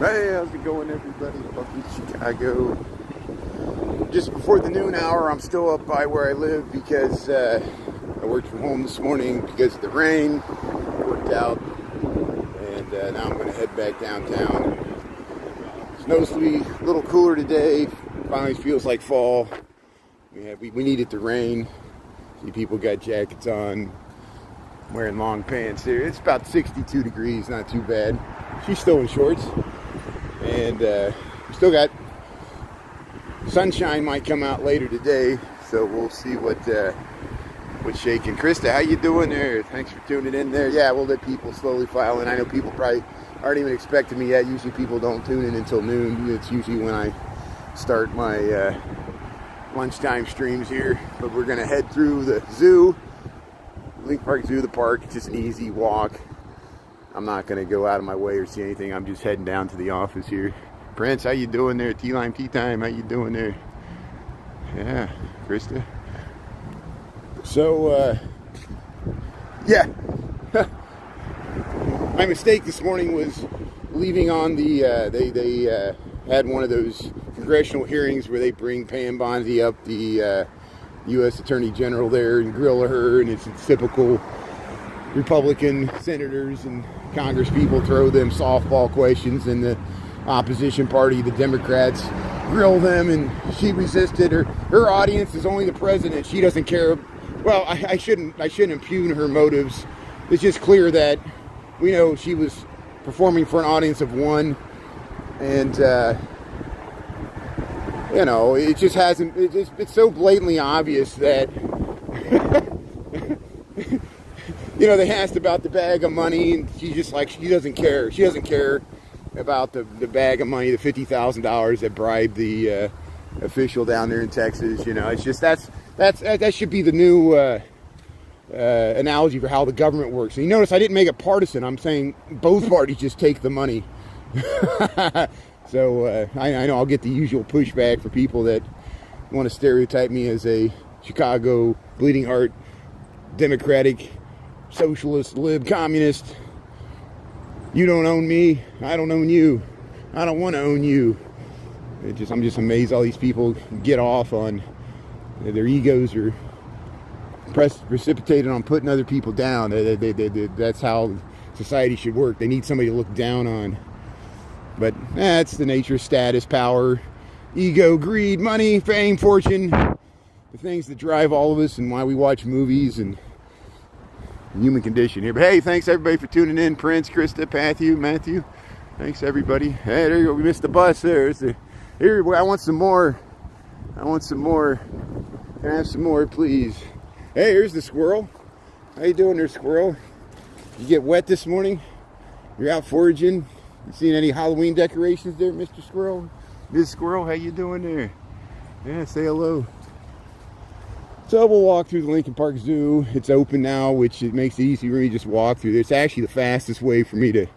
Hey, how's it going, everybody? Welcome to Chicago. Just before the noon hour, I'm still up by where I live because I worked from home this morning because of the rain. Worked out, and now I'm going to head back downtown. It's noticeably a little cooler today. Finally feels like fall. We needed the rain. See, people got jackets on, wearing long pants here. It's about 62 degrees, not too bad. She's still in shorts. And we still got sunshine might come out later today, so we'll see what's shaking. Krista, how you doing there? Thanks for tuning in there. Yeah, we'll let people slowly file in. I know people probably aren't even expecting me yet. Usually people don't tune in until noon. It's usually when I start my lunchtime streams here. But we're going to head through the zoo, Lincoln Park Zoo, the park. It's just an easy walk. I'm not going to go out of my way or see anything. I'm just heading down to the office here. Prince, how you doing there? T-Lime Tea Time, how you doing there? Yeah, Krista. So, yeah. My mistake this morning was leaving on the, they had one of those congressional hearings where they bring Pam Bondi up, the U.S. Attorney General there, and grill her, and it's typical Republican senators and Congress people throw them softball questions, and the opposition party, the Democrats, grill them, and she resisted. Her audience is only the president. She doesn't care. Well, I shouldn't impugn her motives. It's just clear that we know she was performing for an audience of one, and you know, it just hasn't. It's so blatantly obvious that. You know, they asked about the bag of money, and she's just like, she doesn't care. She doesn't care about the bag of money, the $50,000 that bribed the official down there in Texas. You know, it's just that should be the new analogy for how the government works. And you notice I didn't make it partisan. I'm saying both parties just take the money. So I know I'll get the usual pushback for people that want to stereotype me as a Chicago bleeding heart Democratic socialist, lib, communist. You don't own me. I don't own you. I don't want to own you. I'm just amazed all these people get off on their egos are precipitated on putting other people down. That's how society should work. They need somebody to look down on. But that's the nature of status, power, ego, greed, money, fame, fortune. The things that drive all of us and why we watch movies and human condition here. But hey, thanks everybody for tuning in. Prince, Krista, Matthew. Thanks everybody. Hey, there you go. We missed the bus there. Here, I want some more. Can I have some more, please? Hey, here's the squirrel. How you doing there, squirrel? You get wet this morning? You're out foraging? You seen any Halloween decorations there, Mr. Squirrel? Miss Squirrel, how you doing there? Yeah, say hello. So we'll walk through the Lincoln Park Zoo. It's open now, which it makes it easy for me to just walk through. It's actually the fastest way for me to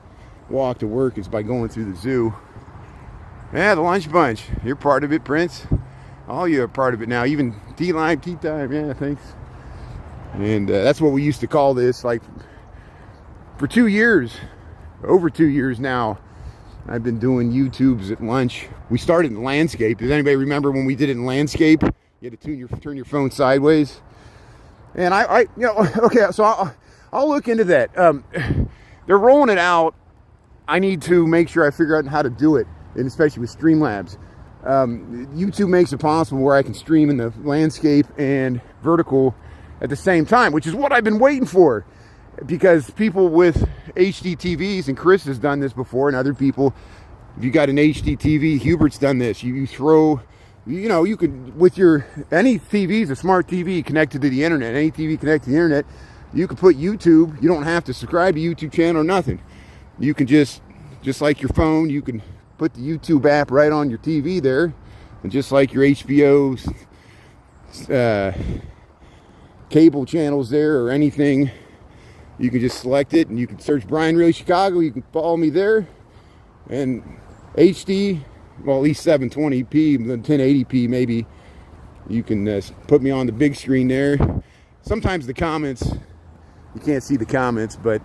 walk to work is by going through the zoo. Yeah, the lunch bunch. You're part of it, Prince. All you are part of it now. Even T-Lime Tea Time. Yeah, thanks. And that's what we used to call this. Like for 2 years, over 2 years now, I've been doing YouTubes at lunch. We started in landscape. Does anybody remember when we did it in landscape? You had to turn your phone sideways. And okay, so I'll look into that. They're rolling it out. I need to make sure I figure out how to do it, and especially with Streamlabs. YouTube makes it possible where I can stream in the landscape and vertical at the same time, which is what I've been waiting for. Because people with HD TVs, and Chris has done this before, and other people, if you got an HD TV, Hubert's done this. You throw... You know, you could, with any TV is a smart TV connected to the internet. Any TV connected to the internet, you can put YouTube. You don't have to subscribe to YouTube channel or nothing. You can just like your phone, you can put the YouTube app right on your TV there. And just like your HBO cable channels there or anything, you can just select it and you can search Brian Really Chicago. You can follow me there. And HD... well, at least 720p, 1080p maybe. You can put me on the big screen there. Sometimes the comments, you can't see the comments, but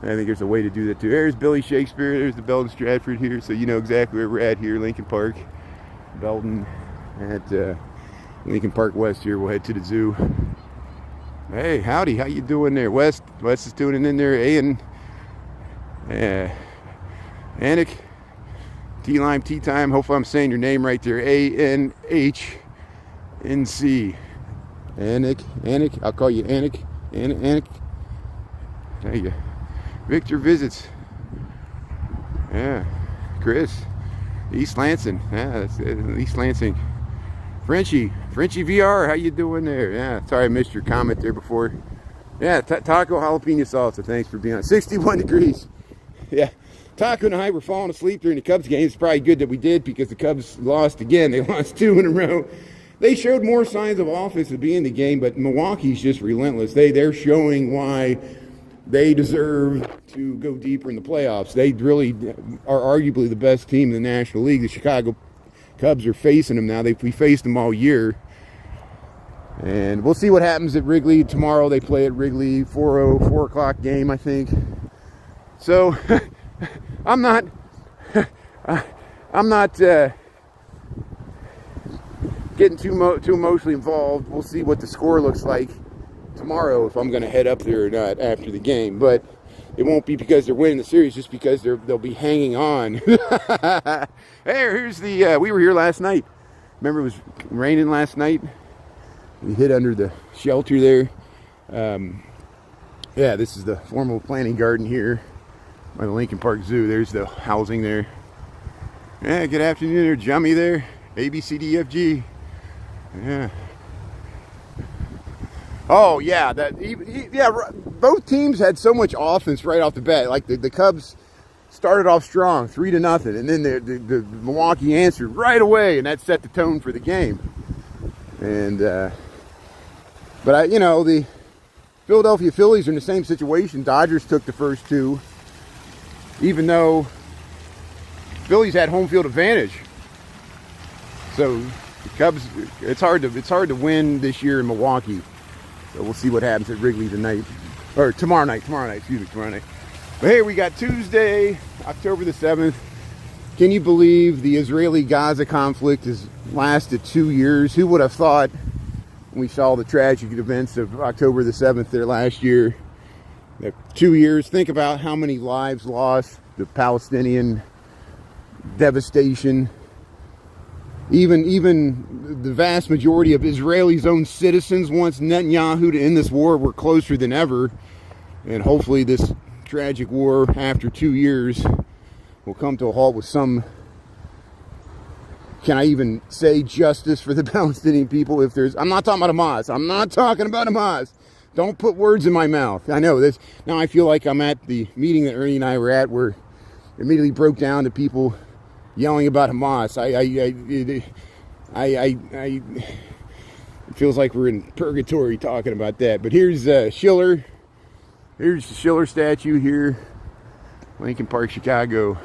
I think there's a way to do that too. There's Billy Shakespeare. There's the Belton Stratford here, so you know exactly where we're at here. Lincoln Park, Belton, at Lincoln Park West here. We'll head to the zoo. Hey, howdy, how you doing there, West? West is tuning in there. Anik, T-Lime, T-Time. Hopefully I'm saying your name right there. A-N-H-N-C. Anik, I'll call you Anik. Anik. There you go. Victor visits. Yeah. Chris. East Lansing. Yeah, that's East Lansing. Frenchie VR, how you doing there? Yeah, sorry I missed your comment there before. Yeah, taco jalapeno salsa, thanks for being on. 61 degrees. Yeah, Taco and I were falling asleep during the Cubs game. It's probably good that we did because the Cubs lost again. They lost 2 in a row. They showed more signs of offense at being in the game, but Milwaukee's just relentless. They're showing why they deserve to go deeper in the playoffs. They really are arguably the best team in the National League. The Chicago Cubs are facing them now. We faced them all year. And we'll see what happens at Wrigley tomorrow. They play at Wrigley, 4 o'clock game, I think. So, I'm not getting too emotionally involved. We'll see what the score looks like tomorrow, if I'm going to head up there or not after the game. But it won't be because they're winning the series, just because they'll be hanging on. Hey, here's the we were here last night. Remember it was raining last night? We hid under the shelter there. Yeah, this is the formal planting garden here by the Lincoln Park Zoo. There's the housing there. Yeah, good afternoon there, Jummy there. A, B, C, D, F, G. Yeah. Oh yeah, both teams had so much offense right off the bat. Like the Cubs started off strong, 3-0, and then the Milwaukee answered right away, and that set the tone for the game. And but the Philadelphia Phillies are in the same situation. Dodgers took the first 2, even though Phillies had home field advantage. So the Cubs, it's hard to win this year in Milwaukee. So we'll see what happens at Wrigley tonight. Or tomorrow night. But hey, we got Tuesday, October the 7th. Can you believe the Israeli-Gaza conflict has lasted 2 years? Who would have thought when we saw the tragic events of October the 7th there last year? That 2 years, think about how many lives lost, the Palestinian devastation. Even the vast majority of Israelis' own citizens wants Netanyahu to end this war. We're closer than ever. And hopefully this tragic war, after 2 years, will come to a halt with some, can I even say, justice for the Palestinian people? I'm not talking about Hamas. Don't put words in my mouth. I know this. Now I feel like I'm at the meeting that Ernie and I were at, where it immediately broke down to people yelling about Hamas. It feels like we're in purgatory talking about that. But here's Schiller. Here's the Schiller statue here, Lincoln Park, Chicago.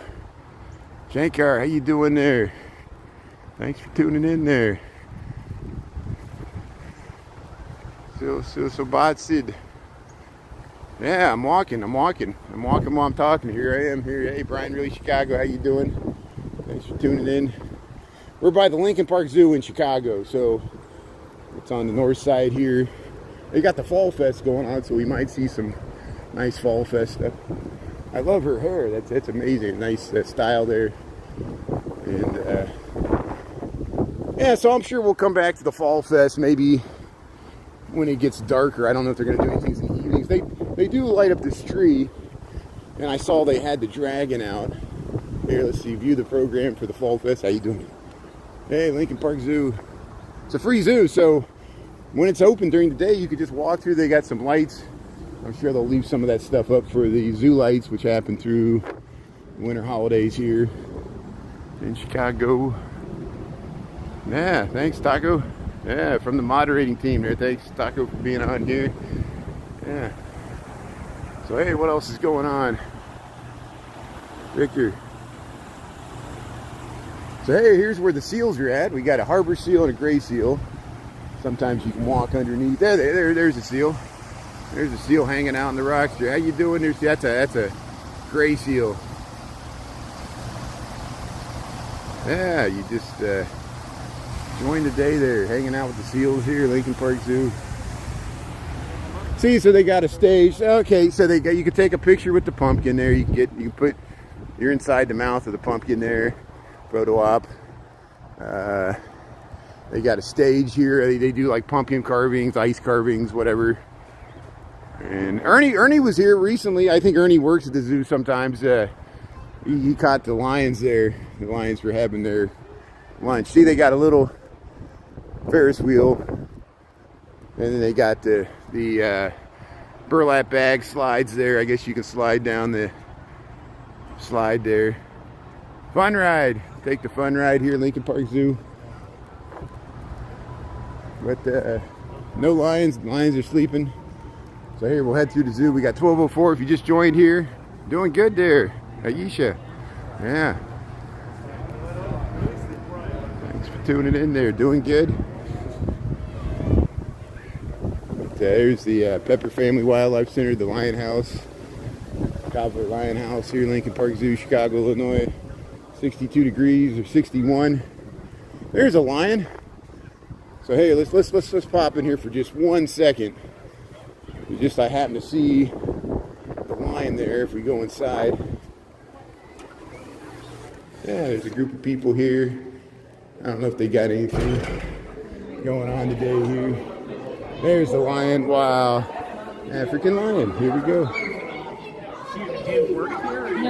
Shankar, how you doing there? Thanks for tuning in there. So Batsid. Yeah, I'm walking while I'm talking. Here I am here. Hey, Brian, really Chicago, how you doing? Thanks for tuning in. We're by the Lincoln Park Zoo in Chicago, so it's on the north side here. They got the Fall Fest going on, so we might see some nice Fall Fest stuff. I love her hair. That's amazing. Nice style there. And yeah, so I'm sure we'll come back to the Fall Fest maybe when it gets darker. I don't know if they're going to do anything in the evenings. They do light up this tree, and I saw they had the dragon out. Here, let's see, view the program for the Fall Fest. How you doing? Hey, Lincoln Park Zoo. It's a free zoo, so when it's open during the day, you could just walk through. They got some lights. I'm sure they'll leave some of that stuff up for the zoo lights, which happen through winter holidays here in Chicago. Yeah, thanks, Taco. Yeah, from the moderating team there. Thanks, Taco, for being on here. Yeah. So, hey, what else is going on? Victor. So, hey, here's where the seals are at. We got a harbor seal and a gray seal. Sometimes you can walk underneath. There's a seal. There's a seal hanging out in the rocks there. How you doing there? See, that's a gray seal. Yeah, you just joined the day there, hanging out with the seals here, Lincoln Park Zoo. See, so they got a stage. Okay, so you can take a picture with the pumpkin there. You're inside the mouth of the pumpkin there. Photo op. They got a stage here. They do like pumpkin carvings, ice carvings, whatever. And Ernie was here recently. I think Ernie works at the zoo sometimes. He caught the lions there. The lions were having their lunch. See, they got a little Ferris wheel. And then they got the burlap bag slides there. I guess you can slide down the slide there. Fun ride. Take the fun ride here at Lincoln Park Zoo. But no lions. Lions are sleeping. So here, we'll head through the zoo. We got 12:04. If you just joined here, doing good there. Aisha. Yeah. Thanks for tuning in there. Doing good. There's the Pepper Family Wildlife Center, the Lion House, Cobbler Lion House here, Lincoln Park Zoo, Chicago, Illinois. 62 degrees or 61. There's a lion. So hey, let's pop in here for just 1 second. I happen to see the lion there. If we go inside, yeah, there's a group of people here. I don't know if they got anything going on today here. There's the lion. Wow. African lion. Here we go.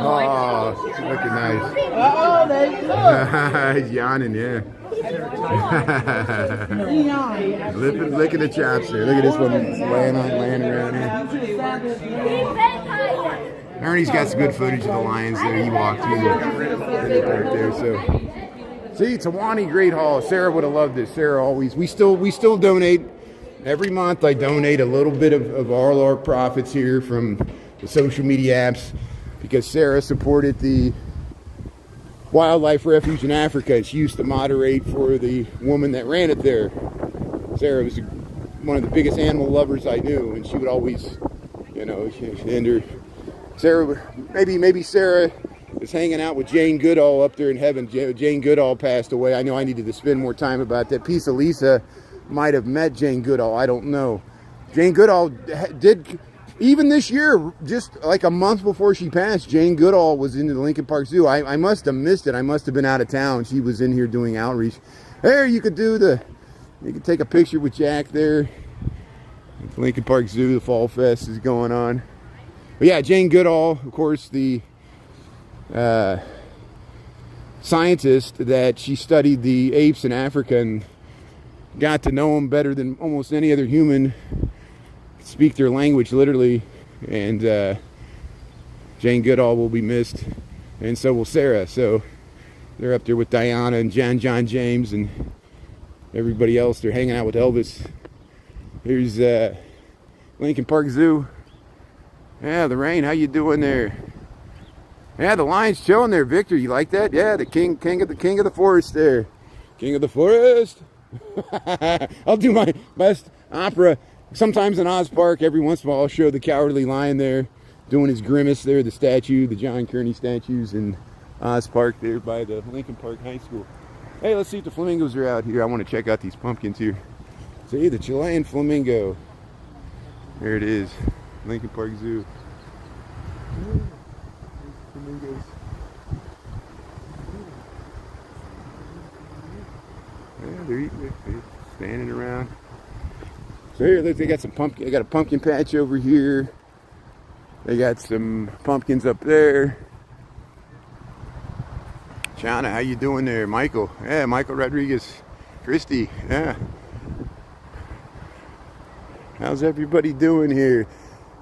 Oh, looking nice. Oh, there you go. He's yawning, yeah. Licking the chops there. Look at this one laying around here. Ernie's got some good footage of the lions there. He walked through the park there. So, see, it's a Wani Great Hall. Sarah would have loved this. Sarah always. We still donate. Every month I donate a little bit of all our profits here from the social media apps because Sarah supported the wildlife refuge in Africa. She used to moderate for the woman that ran it there. Sarah was one of the biggest animal lovers I knew, and she would always, Sarah, maybe Sarah is hanging out with Jane Goodall up there in heaven. Jane Goodall passed away. I know I needed to spend more time about that. Piece of Lisa might have met Jane Goodall. I don't know. Jane Goodall did, even this year, just like a month before she passed, Jane Goodall was in the Lincoln Park Zoo. I must have missed it. I must have been out of town. She was in here doing outreach. There, you could take a picture with Jack there. Lincoln Park Zoo, the Fall Fest is going on. But yeah, Jane Goodall, of course, the scientist that she studied the apes in Africa and got to know them better than almost any other human, speak their language literally, and Jane Goodall will be missed, and so will Sarah. So they're up there with Diana and John James and everybody else. They're hanging out with Elvis. Here's Lincoln Park Zoo. Yeah, the rain. How you doing there? Yeah, the lion's chilling there. Victor, you like that? Yeah, the king of the forest there. King of the forest. I'll do my best opera. Sometimes in Oz Park, every once in a while, I'll show the Cowardly Lion there, doing his grimace there, the statue, the John Kearney statues in Oz Park there by the Lincoln Park High School. Hey, let's see if the flamingos are out here. I want to check out these pumpkins here. See, the Chilean flamingo. There it is, Lincoln Park Zoo. Flamingos. Yeah, they're standing around. So here, look, they got some pumpkin. They got a pumpkin patch over here. They got some pumpkins up there. Chana, how you doing there? Michael, yeah, Michael Rodriguez, Christy, yeah. How's everybody doing here?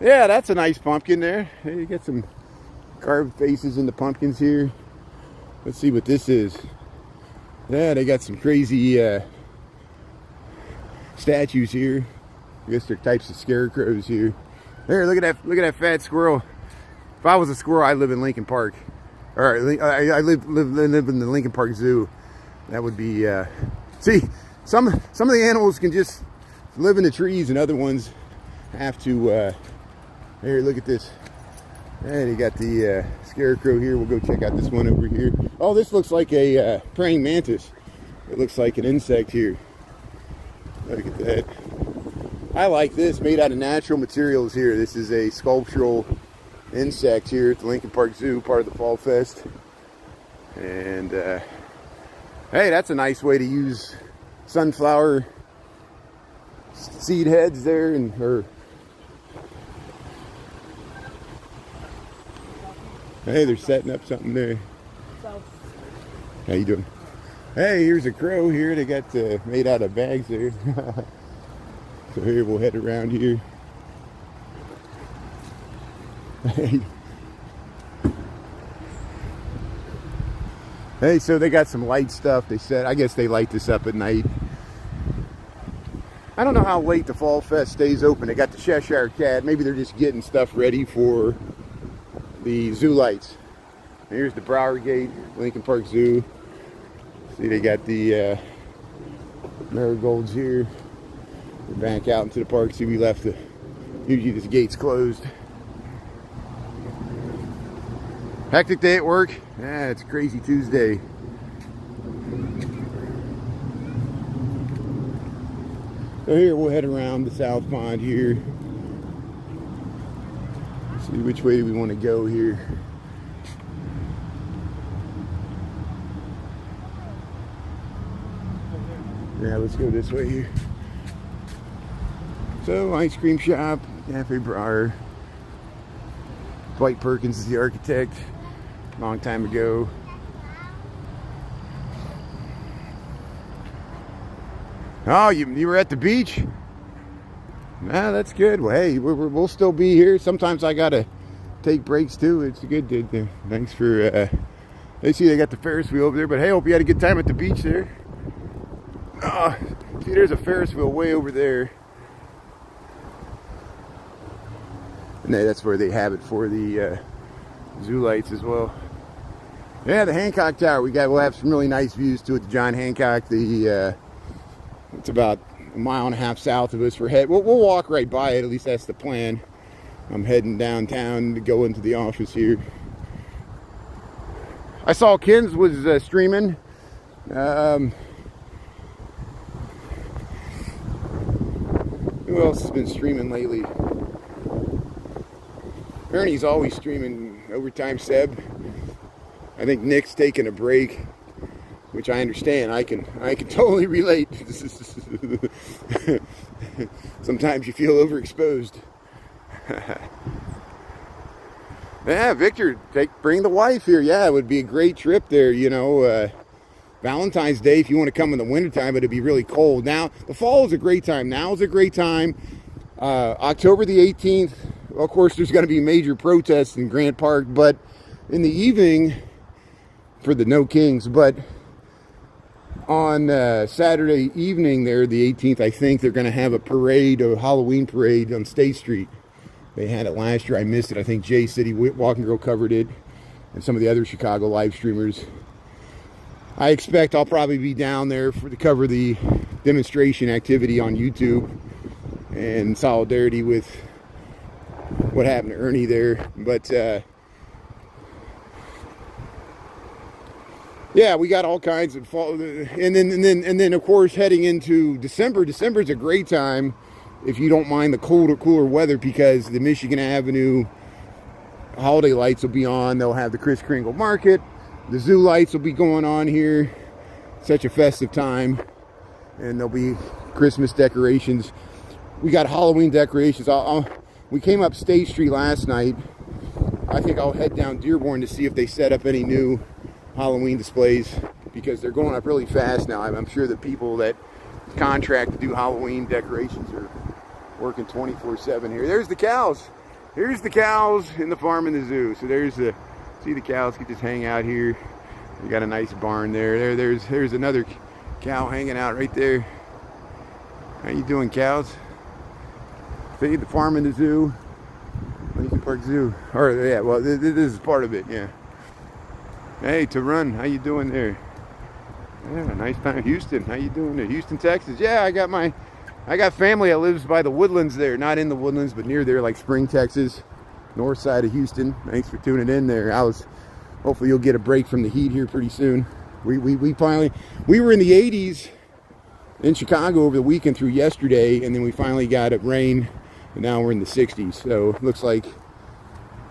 Yeah, that's a nice pumpkin there. Hey, you got some carved faces in the pumpkins here. Let's see what this is. Yeah, they got some crazy statues here. I guess they're types of scarecrows here. There, look at that fat squirrel. If I was a squirrel, I'd live in Lincoln Park. Or I live in the Lincoln Park Zoo. That would be see, some of the animals can just live in the trees, and other ones have to, here, look at this. And you got the scarecrow here. We'll go check out this one over here. Oh, this looks like a praying mantis. It looks like an insect here. Look at that. I like this, made out of natural materials here. This is a sculptural insect here at the Lincoln Park Zoo, part of the Fall Fest. And hey, that's a nice way to use sunflower seed heads there, and hey, they're setting up something there. How you doing? Hey, here's a crow here. They got made out of bags there. So here, we'll head around here. Hey. Hey, so they got some light stuff. They said, I guess they light this up at night. I don't know how late the Fall Fest stays open. They got the Cheshire Cat. Maybe they're just getting stuff ready for the zoo lights. Here's the Brower Gate, Lincoln Park Zoo. See, they got the marigolds here. We're back out into the park. See, we left usually this gate's closed. Hectic day at work. Yeah, it's a crazy Tuesday. So here, we'll head around the South Pond here. See which way do we want to go here. Yeah, let's go this way here. So, ice cream shop, Cafe Briar. Dwight Perkins is the architect. Long time ago. Oh, you were at the beach? Nah, that's good. Well, hey, we'll still be here. Sometimes I gotta take breaks too. It's a good day. Thanks for. They see they got the Ferris wheel over there, but hey, hope you had a good time at the beach there. See, there's a Ferris wheel way over there. And that's where they have it for the zoo lights as well. Yeah, the Hancock Tower. We'll have some really nice views to it. The John Hancock. It's about a mile and a half south of us. We'll walk right by it. At least that's the plan. I'm heading downtown to go into the office here. I saw Kins was streaming. Who else has been streaming lately? Ernie's always streaming Overtime Seb. I think Nick's taking a break, which I understand. I can totally relate. Sometimes you feel overexposed. Yeah, Victor, bring the wife here. Yeah, it would be a great trip there. You know, Valentine's Day, if you want to come in the wintertime, it'd be really cold. Now, the fall is a great time. Now is a great time. October the 18th, well, of course, there's going to be major protests in Grant Park, but in the evening for the No Kings, but on Saturday evening there, the 18th, I think they're going to have a parade, a Halloween parade on State Street. They had it last year. I missed it. I think J City Walking Girl covered it, and some of the other Chicago live streamers. I expect I'll probably be down there to cover the demonstration activity on YouTube in solidarity with what happened to Ernie there. But yeah, we got all kinds of fall, and then of course heading into December. December is a great time if you don't mind the cooler weather, because the Michigan Avenue holiday lights will be on. They'll have the Kris Kringle Market. The zoo lights will be going on here. Such a festive time. And there'll be Christmas decorations. We got Halloween decorations. We came up State Street last night. I think I'll head down Dearborn to see if they set up any new Halloween displays, because they're going up really fast now. I'm sure the people that contract to do Halloween decorations are working 24/7 here. There's the cows. Here's the cows in the farm and the zoo. So there's the, see, the cows can just hang out here. We got a nice barn there. There's another cow hanging out right there. How you doing, cows? See, the farm and the zoo. Lincoln Park Zoo. Or yeah, well, this is part of it. Yeah. Hey, to run. How you doing there? Yeah, nice time. Houston. How you doing there? Houston, Texas. Yeah, I got my I got family that lives by the Woodlands there, not in the Woodlands, but near there, like Spring, Texas, north side of Houston. Thanks for tuning in there. Hopefully you'll get a break from the heat here pretty soon. We were in the 80s in Chicago over the weekend through yesterday, and then we finally got it rain, and now we're in the 60s. So it looks like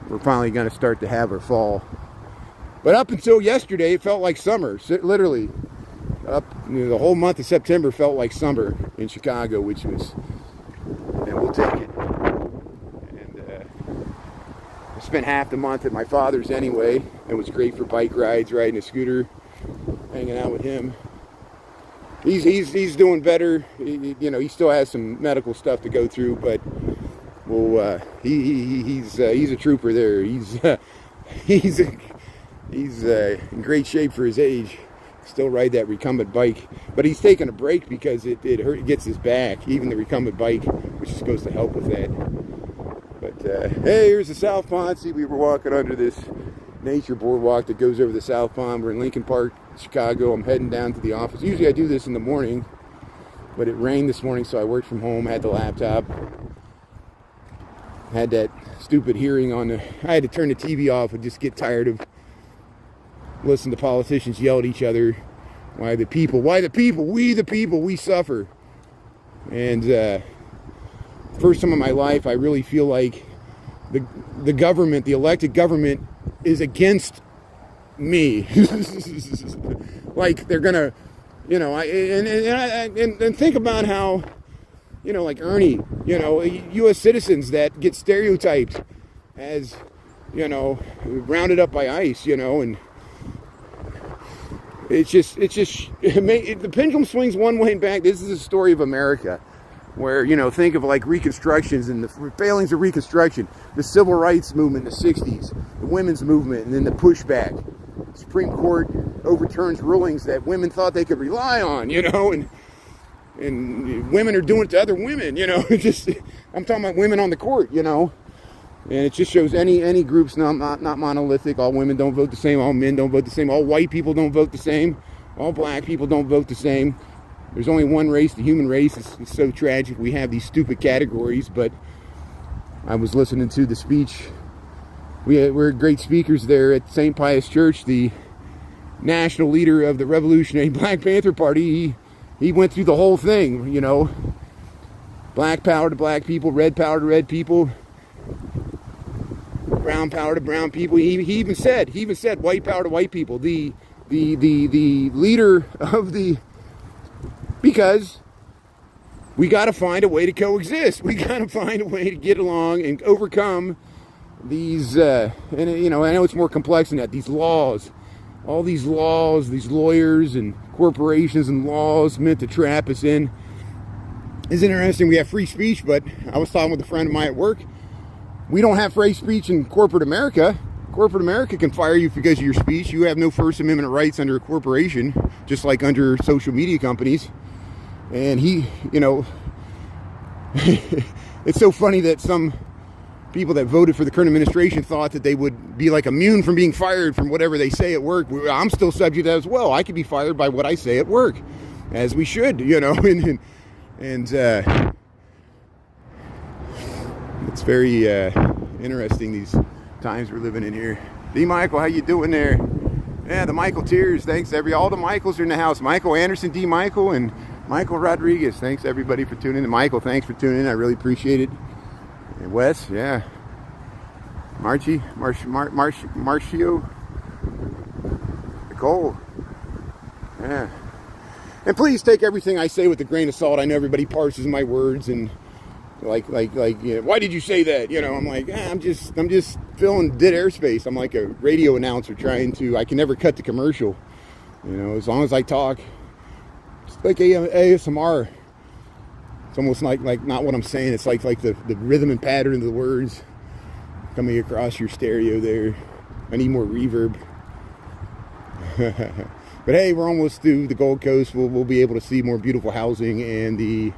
we're finally going to start to have our fall. But up until yesterday, it felt like summer. Literally, the whole month of September felt like summer in Chicago, which was, and we'll take it. And I spent half the month at my father's anyway. It was great for bike rides, riding a scooter, hanging out with him. He's doing better. He still has some medical stuff to go through, but he's a trooper there. He's in great shape for his age. Still ride that recumbent bike, but he's taking a break because it gets his back. Even the recumbent bike, which is supposed to help with that. But hey, here's the South Pond. See, we were walking under this nature boardwalk that goes over the South Pond. We're in Lincoln Park, Chicago. I'm heading down to the office. Usually I do this in the morning, but it rained this morning, so I worked from home. Had the laptop. Had that stupid hearing on the. I had to turn the TV off and just get tired of listening to politicians yell at each other. Why the people, we the people, we suffer. And first time in my life, I really feel like the government, the elected government, is against me. Like they're gonna, and think about how, like Ernie, U.S. citizens that get stereotyped as, rounded up by ICE, and the pendulum swings one way and back. This is the story of America, where, think of like reconstructions and the failings of Reconstruction, the civil rights movement in the 60s, the women's movement, and then the pushback. Supreme Court overturns rulings that women thought they could rely on, and women are doing it to other women, I'm talking about women on the court, and it just shows any group's not monolithic. All women don't vote the same, all men don't vote the same, all white people don't vote the same, all black people don't vote the same. There's only one race, the human race. It's so tragic we have these stupid categories. But I was listening to the speech. We're great speakers there at St. Pius Church. The national leader of the Revolutionary Black Panther Party, he went through the whole thing, black power to black people, red power to red people, brown power to brown people. He even said white power to white people. The leader of the, because we got to find a way to coexist. We got to find a way to get along and overcome these, and I know it's more complex than that. These laws, all these laws, these lawyers and corporations and laws meant to trap us in. It's interesting. We have free speech, but I was talking with a friend of mine at work. We don't have free speech in corporate America. Corporate America can fire you because of your speech. You have no First Amendment rights under a corporation, just like under social media companies. And it's so funny that some people that voted for the current administration thought that they would be like immune from being fired from whatever they say at work. I'm still subject to that as well. I could be fired by what I say at work, as we should, and it's very interesting, these times we're living in here. D. Michael, how you doing there? Yeah, the Michael Tears. Thanks, all the Michaels are in the house. Michael Anderson, D. Michael, and Michael Rodriguez. Thanks, everybody, for tuning in. Michael, thanks for tuning in. I really appreciate it. And Wes, yeah. Marcio, Nicole. Yeah. And please take everything I say with a grain of salt. I know everybody parses my words and like, why did you say that? I'm like, I'm just filling dead airspace. I'm like a radio announcer I can never cut the commercial. As long as I talk, it's like ASMR. It's almost like not what I'm saying. It's like the rhythm and pattern of the words coming across your stereo there. I need more reverb. But hey, we're almost through the Gold Coast. We'll be able to see more beautiful housing and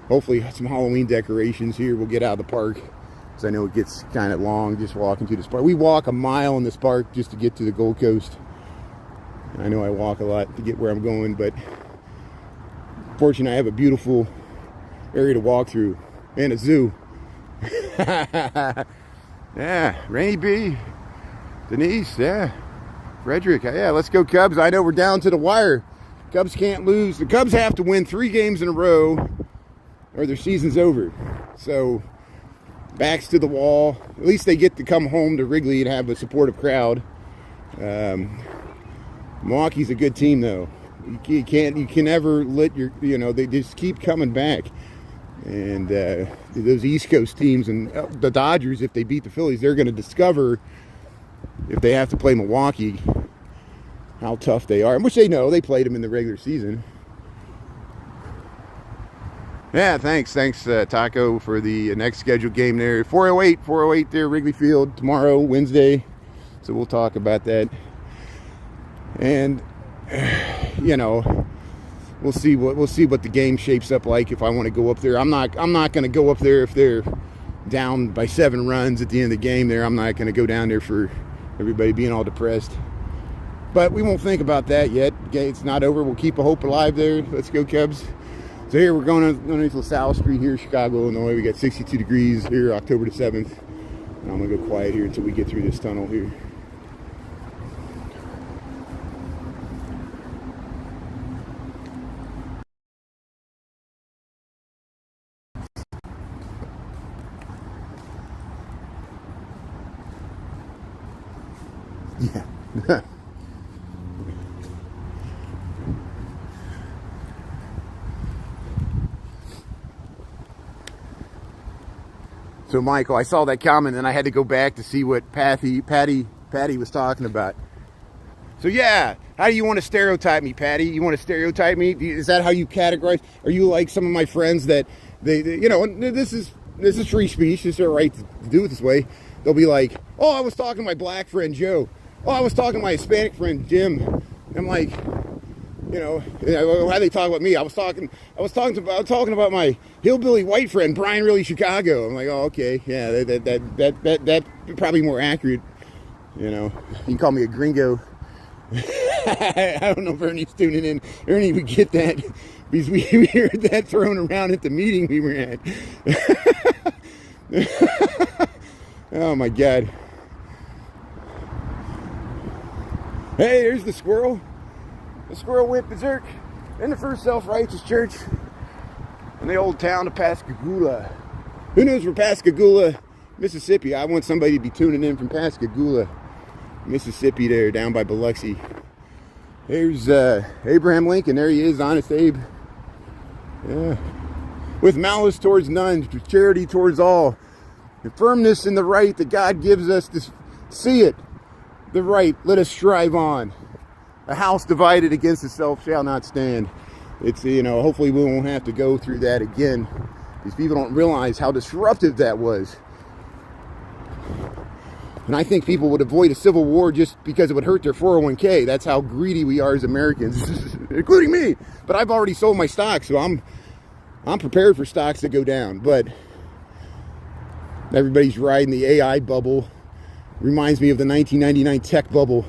hopefully some Halloween decorations here. We'll get out of the park, because I know it gets kind of long just walking through this park. We walk a mile in this park just to get to the Gold Coast. And I know I walk a lot to get where I'm going, but fortunately I have a beautiful area to walk through, and a zoo. Yeah, Rainy B, Denise, yeah, Frederick, yeah, let's go Cubs. I know we're down to the wire. Cubs can't lose. The Cubs have to win 3 games in a row or their season's over. So, backs to the wall. At least they get to come home to Wrigley and have a supportive crowd. Milwaukee's a good team, though. You can never let your, they just keep coming back. And those East Coast teams and the Dodgers, if they beat the Phillies, they're going to discover, if they have to play Milwaukee, how tough they are. Which they know. They played them in the regular season. Yeah, thanks, Taco, for the next scheduled game there. 408 there, Wrigley Field, tomorrow, Wednesday. So we'll talk about that. And, we'll see what the game shapes up like if I want to go up there. I'm not going to go up there if they're down by 7 runs at the end of the game there. I'm not going to go down there for everybody being all depressed. But we won't think about that yet. It's not over. We'll keep a hope alive there. Let's go Cubs. So here we're going underneath LaSalle Street here, Chicago, Illinois. We got 62 degrees here, October the 7th. And I'm going to go quiet here until we get through this tunnel here. Yeah. So Michael, I saw that comment and I had to go back to see what Patty was talking about. So yeah, how do you want to stereotype me, Patty? You want to stereotype me? Is that how you categorize? Are you like some of my friends that this is free speech, this is their right to do it this way. They'll be like, oh, I was talking to my black friend Joe. Oh, I was talking to my Hispanic friend Jim. I'm like, how they talk about me? I was talking about my hillbilly white friend Brian Really Chicago. I'm like, oh, okay, yeah, that probably more accurate. You can call me a gringo. I don't know if Ernie's tuning in. Ernie would get that because we heard that thrown around at the meeting we were at. Oh my God. Hey, there's the squirrel. The squirrel went berserk in the first self-righteous church in the old town of Pascagoula. Who knows where Pascagoula, Mississippi? I want somebody to be tuning in from Pascagoula, Mississippi there, down by Biloxi. There's Abraham Lincoln. There he is, Honest Abe. Yeah. With malice towards none, with charity towards all, and firmness in the right that God gives us to see it. The right, let us strive on. A house divided against itself shall not stand. It's, hopefully we won't have to go through that again. These people don't realize how disruptive that was. And I think people would avoid a civil war just because it would hurt their 401k. That's how greedy we are as Americans, including me. But I've already sold my stocks, so I'm prepared for stocks to go down. But everybody's riding the AI bubble. Reminds me of the 1999 tech bubble.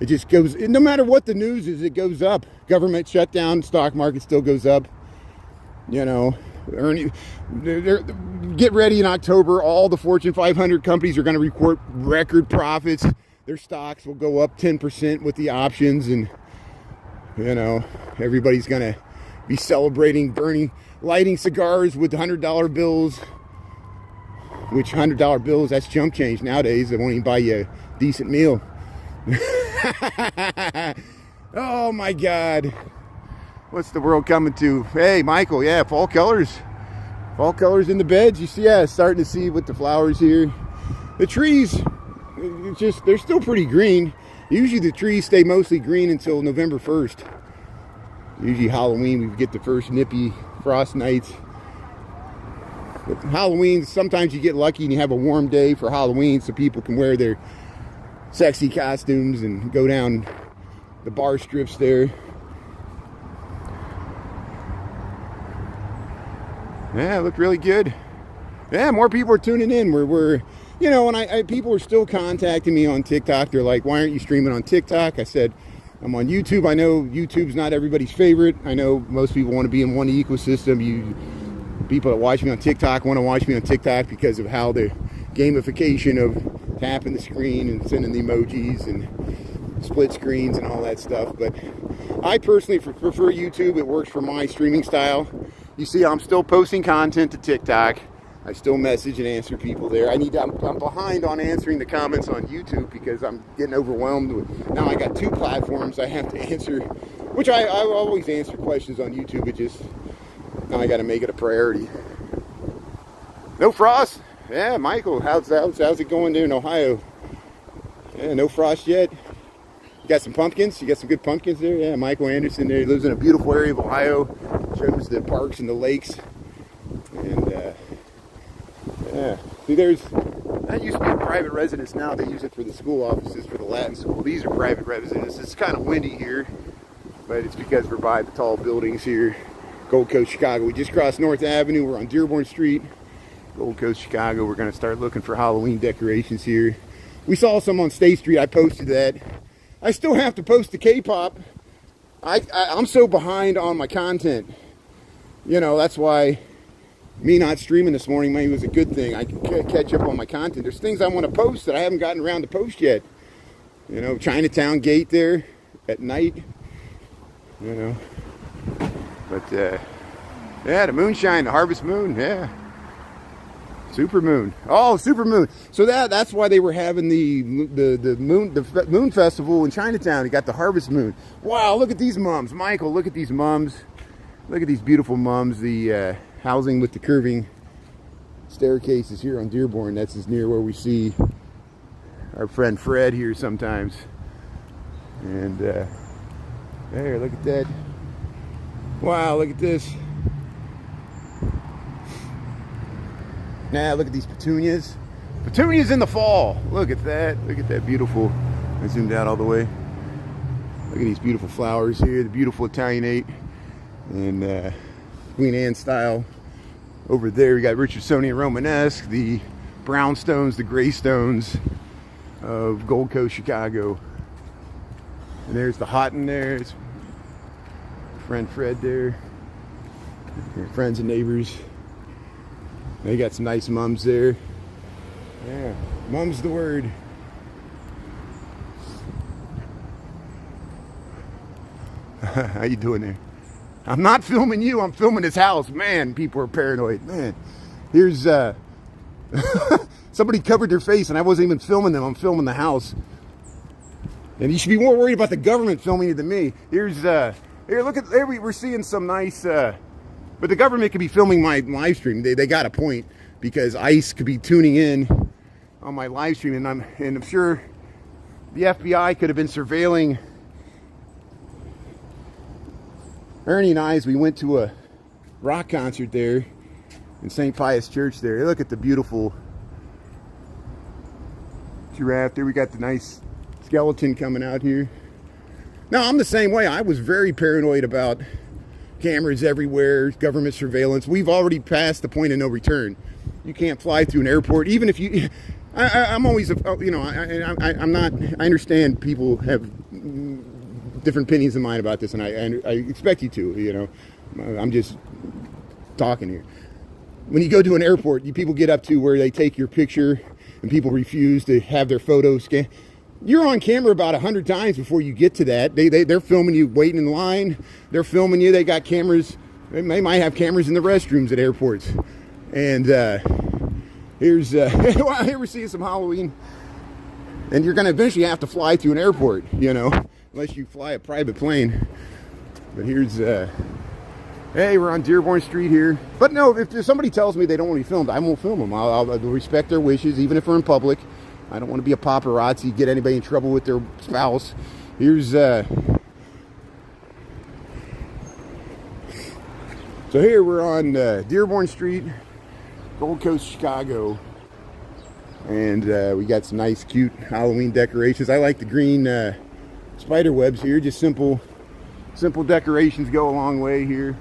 It just goes, no matter what the news is, it goes up. Government shutdown, stock market still goes up. Get ready in October. All the Fortune 500 companies are going to report record profits. Their stocks will go up 10% with the options. And, everybody's going to be celebrating, lighting cigars with $100 bills. Which $100 bills, that's chump change nowadays. They won't even buy you a decent meal. Oh my God. What's the world coming to? Hey, Michael, yeah, fall colors. Fall colors in the beds. You see, yeah, starting to see with the flowers here. The trees, they're still pretty green. Usually the trees stay mostly green until November 1st. Usually Halloween, we get the first nippy frost nights. But Halloween, sometimes you get lucky and you have a warm day for Halloween so people can wear their sexy costumes and go down the bar strips there. Yeah, it looked really good. Yeah, more people are tuning in. And people are still contacting me on TikTok. They're like, why aren't you streaming on TikTok? I said, I'm on YouTube. I know YouTube's not everybody's favorite. I know most people want to be in one ecosystem. People that watch me on TikTok want to watch me on TikTok because of how the gamification of tapping the screen and sending the emojis and split screens and all that stuff. But I personally prefer YouTube. It works for my streaming style. You see, I'm still posting content to TikTok. I still message and answer people there. I'm behind on answering the comments on YouTube because I'm getting overwhelmed with, now I got 2 platforms I have to answer, which I always answer questions on YouTube. It just, now I got to make it a priority. No frost? Yeah, Michael, how's it going there in Ohio? Yeah, no frost yet. You got some pumpkins? You got some good pumpkins there? Yeah, Michael Anderson there. He lives in a beautiful area of Ohio. Shows the parks and the lakes. And, yeah. See, that used to be a private residence. Now they use it for the school offices, for the Latin school. These are private residences. It's kind of windy here, but it's because we're by the tall buildings here. Gold Coast, Chicago. We just crossed North Avenue. We're on Dearborn Street. Gold Coast, Chicago. We're going to start looking for Halloween decorations here. We saw some on State Street. I posted that. I still have to post the K-pop. I'm so behind on my content. You know, that's why me not streaming this morning maybe was a good thing. I can catch up on my content. There's things I want to post that I haven't gotten around to post yet. You know, Chinatown Gate there at night. You know. But, yeah, the moonshine, the harvest moon, yeah. Super moon. Oh, super moon. So that's why they were having the moon festival in Chinatown. You got the harvest moon. Wow, look at these mums. Michael, look at these mums. Look at these beautiful mums. The housing with the curving staircases here on Dearborn. That's as near where we see our friend Fred here sometimes. And there, look at that. Wow, look at this. Now look at these petunias. Petunias in the fall. Look at that. Look at that beautiful. I zoomed out all the way. Look at these beautiful flowers here. The beautiful Italianate and Queen Anne style. Over there we got Richardsonian Romanesque, the brownstones, the gray stones of Gold Coast, Chicago. And there's the Houghton there. It's friend Fred there. Your friends and neighbors. They got some nice mums there. Yeah, mum's the word. How you doing there? I'm not filming you, I'm filming this house. Man, people are paranoid. Man, here's somebody covered their face and I wasn't even filming them. I'm filming the house. And you should be more worried about the government filming you than me. Here's here, look at there. We're seeing some nice. But the government could be filming my live stream. They got a point because ICE could be tuning in on my live stream, and I'm sure the FBI could have been surveilling Ernie and I as we went to a rock concert there in St. Pius Church there. Look at the beautiful giraffe there. We got the nice skeleton coming out here. Now, I'm the same way. I was very paranoid about cameras everywhere, government surveillance. We've already passed the point of no return. You can't fly through an airport, even if you. I'm always, you know, I'm not. I understand people have different opinions of mine about this, and I expect you to. You know, I'm just talking here. When you go to an airport, people get up to where they take your picture, and people refuse to have their photo scanned. You're on camera about 100 times before you get to that. They're filming you waiting in line. They're filming you. They got cameras. They might have cameras in the restrooms at airports. And here's well, here we're seeing some Halloween. And you're going to eventually have to fly through an airport, you know, unless you fly a private plane. But here's, hey, we're on Dearborn Street here. But no, if somebody tells me they don't want to be filmed, I won't film them. I'll respect their wishes, even if we're in public. I don't want to be a paparazzi, get anybody in trouble with their spouse. Here's, so here we're on Dearborn Street, Gold Coast, Chicago. And we got some nice, cute Halloween decorations. I like the green spider webs here. Just simple decorations go a long way here.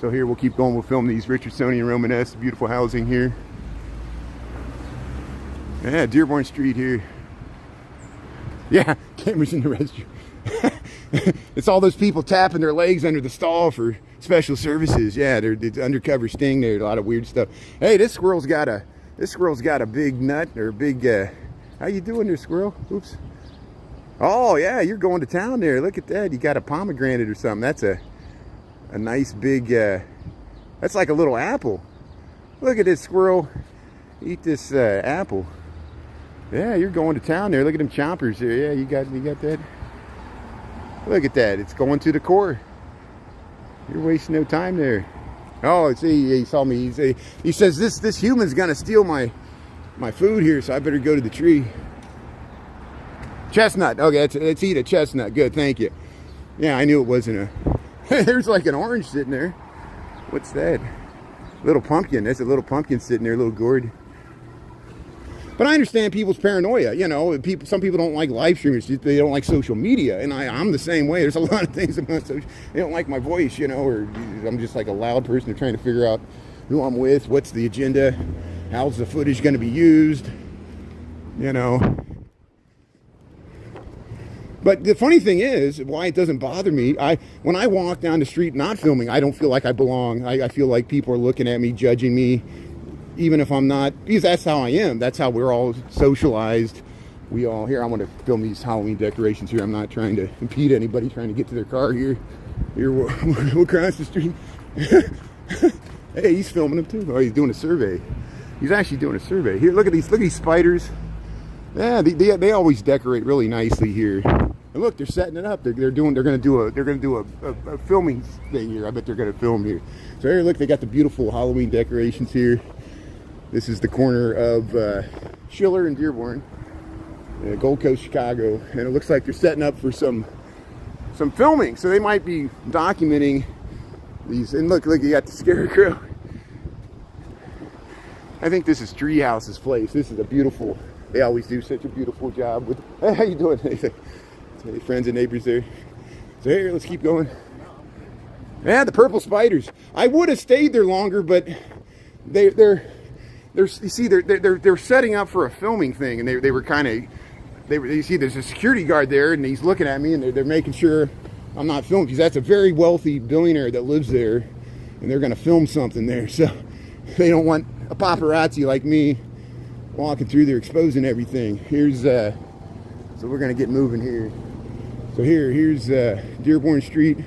So here we'll keep going. We'll film these Richardsonian Romanesque, beautiful housing here. Yeah, Dearborn Street here. Yeah, cameras in the restroom. It's all those people tapping their legs under the stall for special services. Yeah, it's undercover sting there. A lot of weird stuff. Hey, this squirrel's got a big nut or a big. How you doing there, squirrel? Oops. Oh yeah, you're going to town there. Look at that. You got a pomegranate or something. That's a nice big. That's like a little apple. Look at this squirrel. Eat this apple. Yeah, you're going to town there. Look at them chompers there. Yeah, you got that. Look at that. It's going to the core. You're wasting no time there. Oh, see, he saw me. He says this human's gonna steal my food here, so I better go to the tree. Chestnut. Okay, let's eat a chestnut. Good, thank you. Yeah, I knew it wasn't a. There's like an orange sitting there. What's that? Little pumpkin. That's a little pumpkin sitting there, a little gourd. But I understand people's paranoia. You know, some people don't like live streamers. They don't like social media, and I'm the same way. There's a lot of things about social. They don't like my voice, you know, or I'm just like a loud person. They're trying to figure out who I'm with, what's the agenda, how's the footage going to be used, you know. But the funny thing is, why it doesn't bother me, when I walk down the street not filming, I don't feel like I belong. I feel like people are looking at me, judging me. Even if I'm not, because that's how I am. That's how we're all socialized. We all, here, I want to film these Halloween decorations here. I'm not trying to impede anybody trying to get to their car here. Here, we'll cross the street. Hey, he's filming them too. Oh, he's doing a survey. He's actually doing a survey. Here, look at these spiders. Yeah, they always decorate really nicely here. And look, they're setting it up. They're going to do a filming thing here. I bet they're going to film here. So here, look, they got the beautiful Halloween decorations here. This is the corner of Schiller and Dearborn, Gold Coast, Chicago, and it looks like they're setting up for some filming. So they might be documenting these. And look, you got the scarecrow. I think this is Treehouse's place. This is a beautiful. They always do such a beautiful job with. Hey, how you doing? Hey, friends and neighbors there. So here, let's keep going. Yeah, the purple spiders. I would have stayed there longer, but they're you see, they're setting up for a filming thing, and they were kind of, you see, there's a security guard there, and he's looking at me, and they're making sure I'm not filming, because that's a very wealthy billionaire that lives there, and they're going to film something there, so they don't want a paparazzi like me walking through there exposing everything. Here's, so we're going to get moving here. So here's Dearborn Street,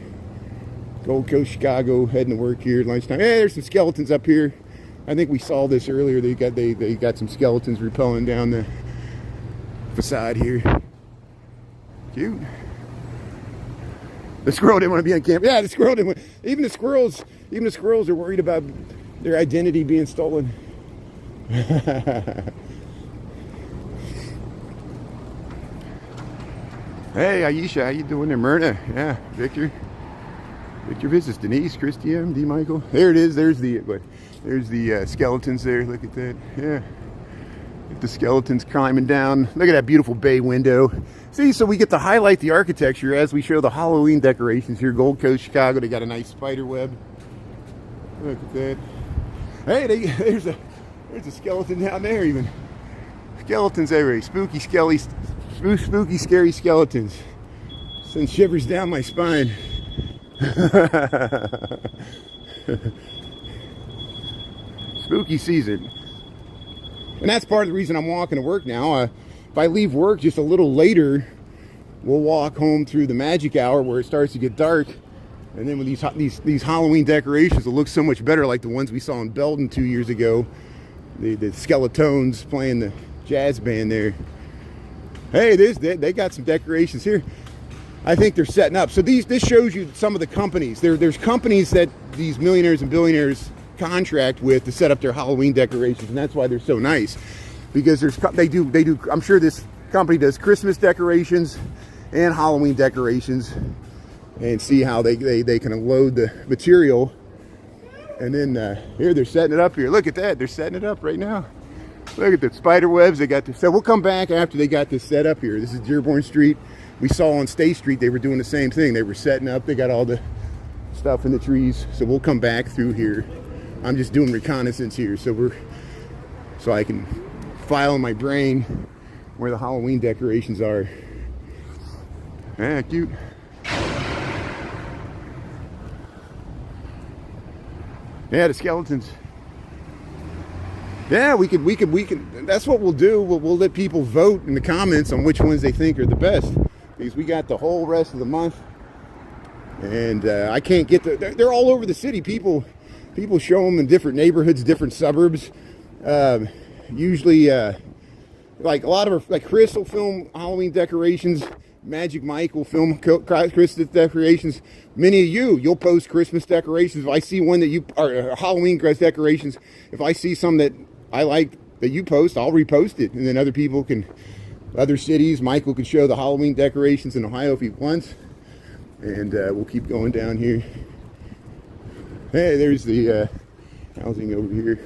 Gold Coast, Chicago, heading to work here at lunchtime. Hey, there's some skeletons up here. I think we saw this earlier. They got some skeletons rappelling down the facade here. Cute. The squirrel didn't want to be on camera. Yeah, the squirrel didn't want. Even the squirrels are worried about their identity being stolen. Hey, Aisha, how you doing there? Myrna, yeah, Victor visits Denise, Christian, D. Michael. There it is. There's the skeletons there. Look at that. Yeah, the skeletons climbing down. Look at that beautiful bay window. See, so we get to highlight the architecture as we show the Halloween decorations here. Gold Coast, Chicago. They got a nice spider web. Look at that. Hey, there's a skeleton down there even. Skeletons everywhere. Spooky, scary skeletons. Send shivers down my spine. Spooky season. And that's part of the reason I'm walking to work now. If I leave work just a little later, we'll walk home through the magic hour where it starts to get dark. And then with these Halloween decorations, it looks so much better, like the ones we saw in Belton 2 years ago. The Skeletones playing the jazz band there. Hey, they got some decorations here. I think they're setting up. So this shows you some of the companies. There's companies that these millionaires and billionaires contract with to set up their Halloween decorations, and that's why they're so nice. Because they do. I'm sure this company does Christmas decorations and Halloween decorations, and see how they can load the material. And then here they're setting it up here. Look at that. They're setting it up right now. Look at the spider webs. They got this. So we'll come back after they got this set up here. This is Dearborn Street. We saw on State Street they were doing the same thing. They were setting up. They got all the stuff in the trees. So we'll come back through here. I'm just doing reconnaissance here, so I can file in my brain where the Halloween decorations are. Yeah, cute. Yeah, the skeletons. Yeah, we could. That's what we'll do. We'll let people vote in the comments on which ones they think are the best, because we got the whole rest of the month, and I can't get the. They're all over the city. People show them in different neighborhoods, different suburbs. Usually, like a lot of like Chris will film Halloween decorations. Magic Mike will film Christmas decorations. Many of you'll post Christmas decorations. If I see one that you are Halloween decorations, if I see some that I like that you post, I'll repost it, and then other cities, Michael can show the Halloween decorations in Ohio if he wants, and we'll keep going down here. Hey, there's the housing over here.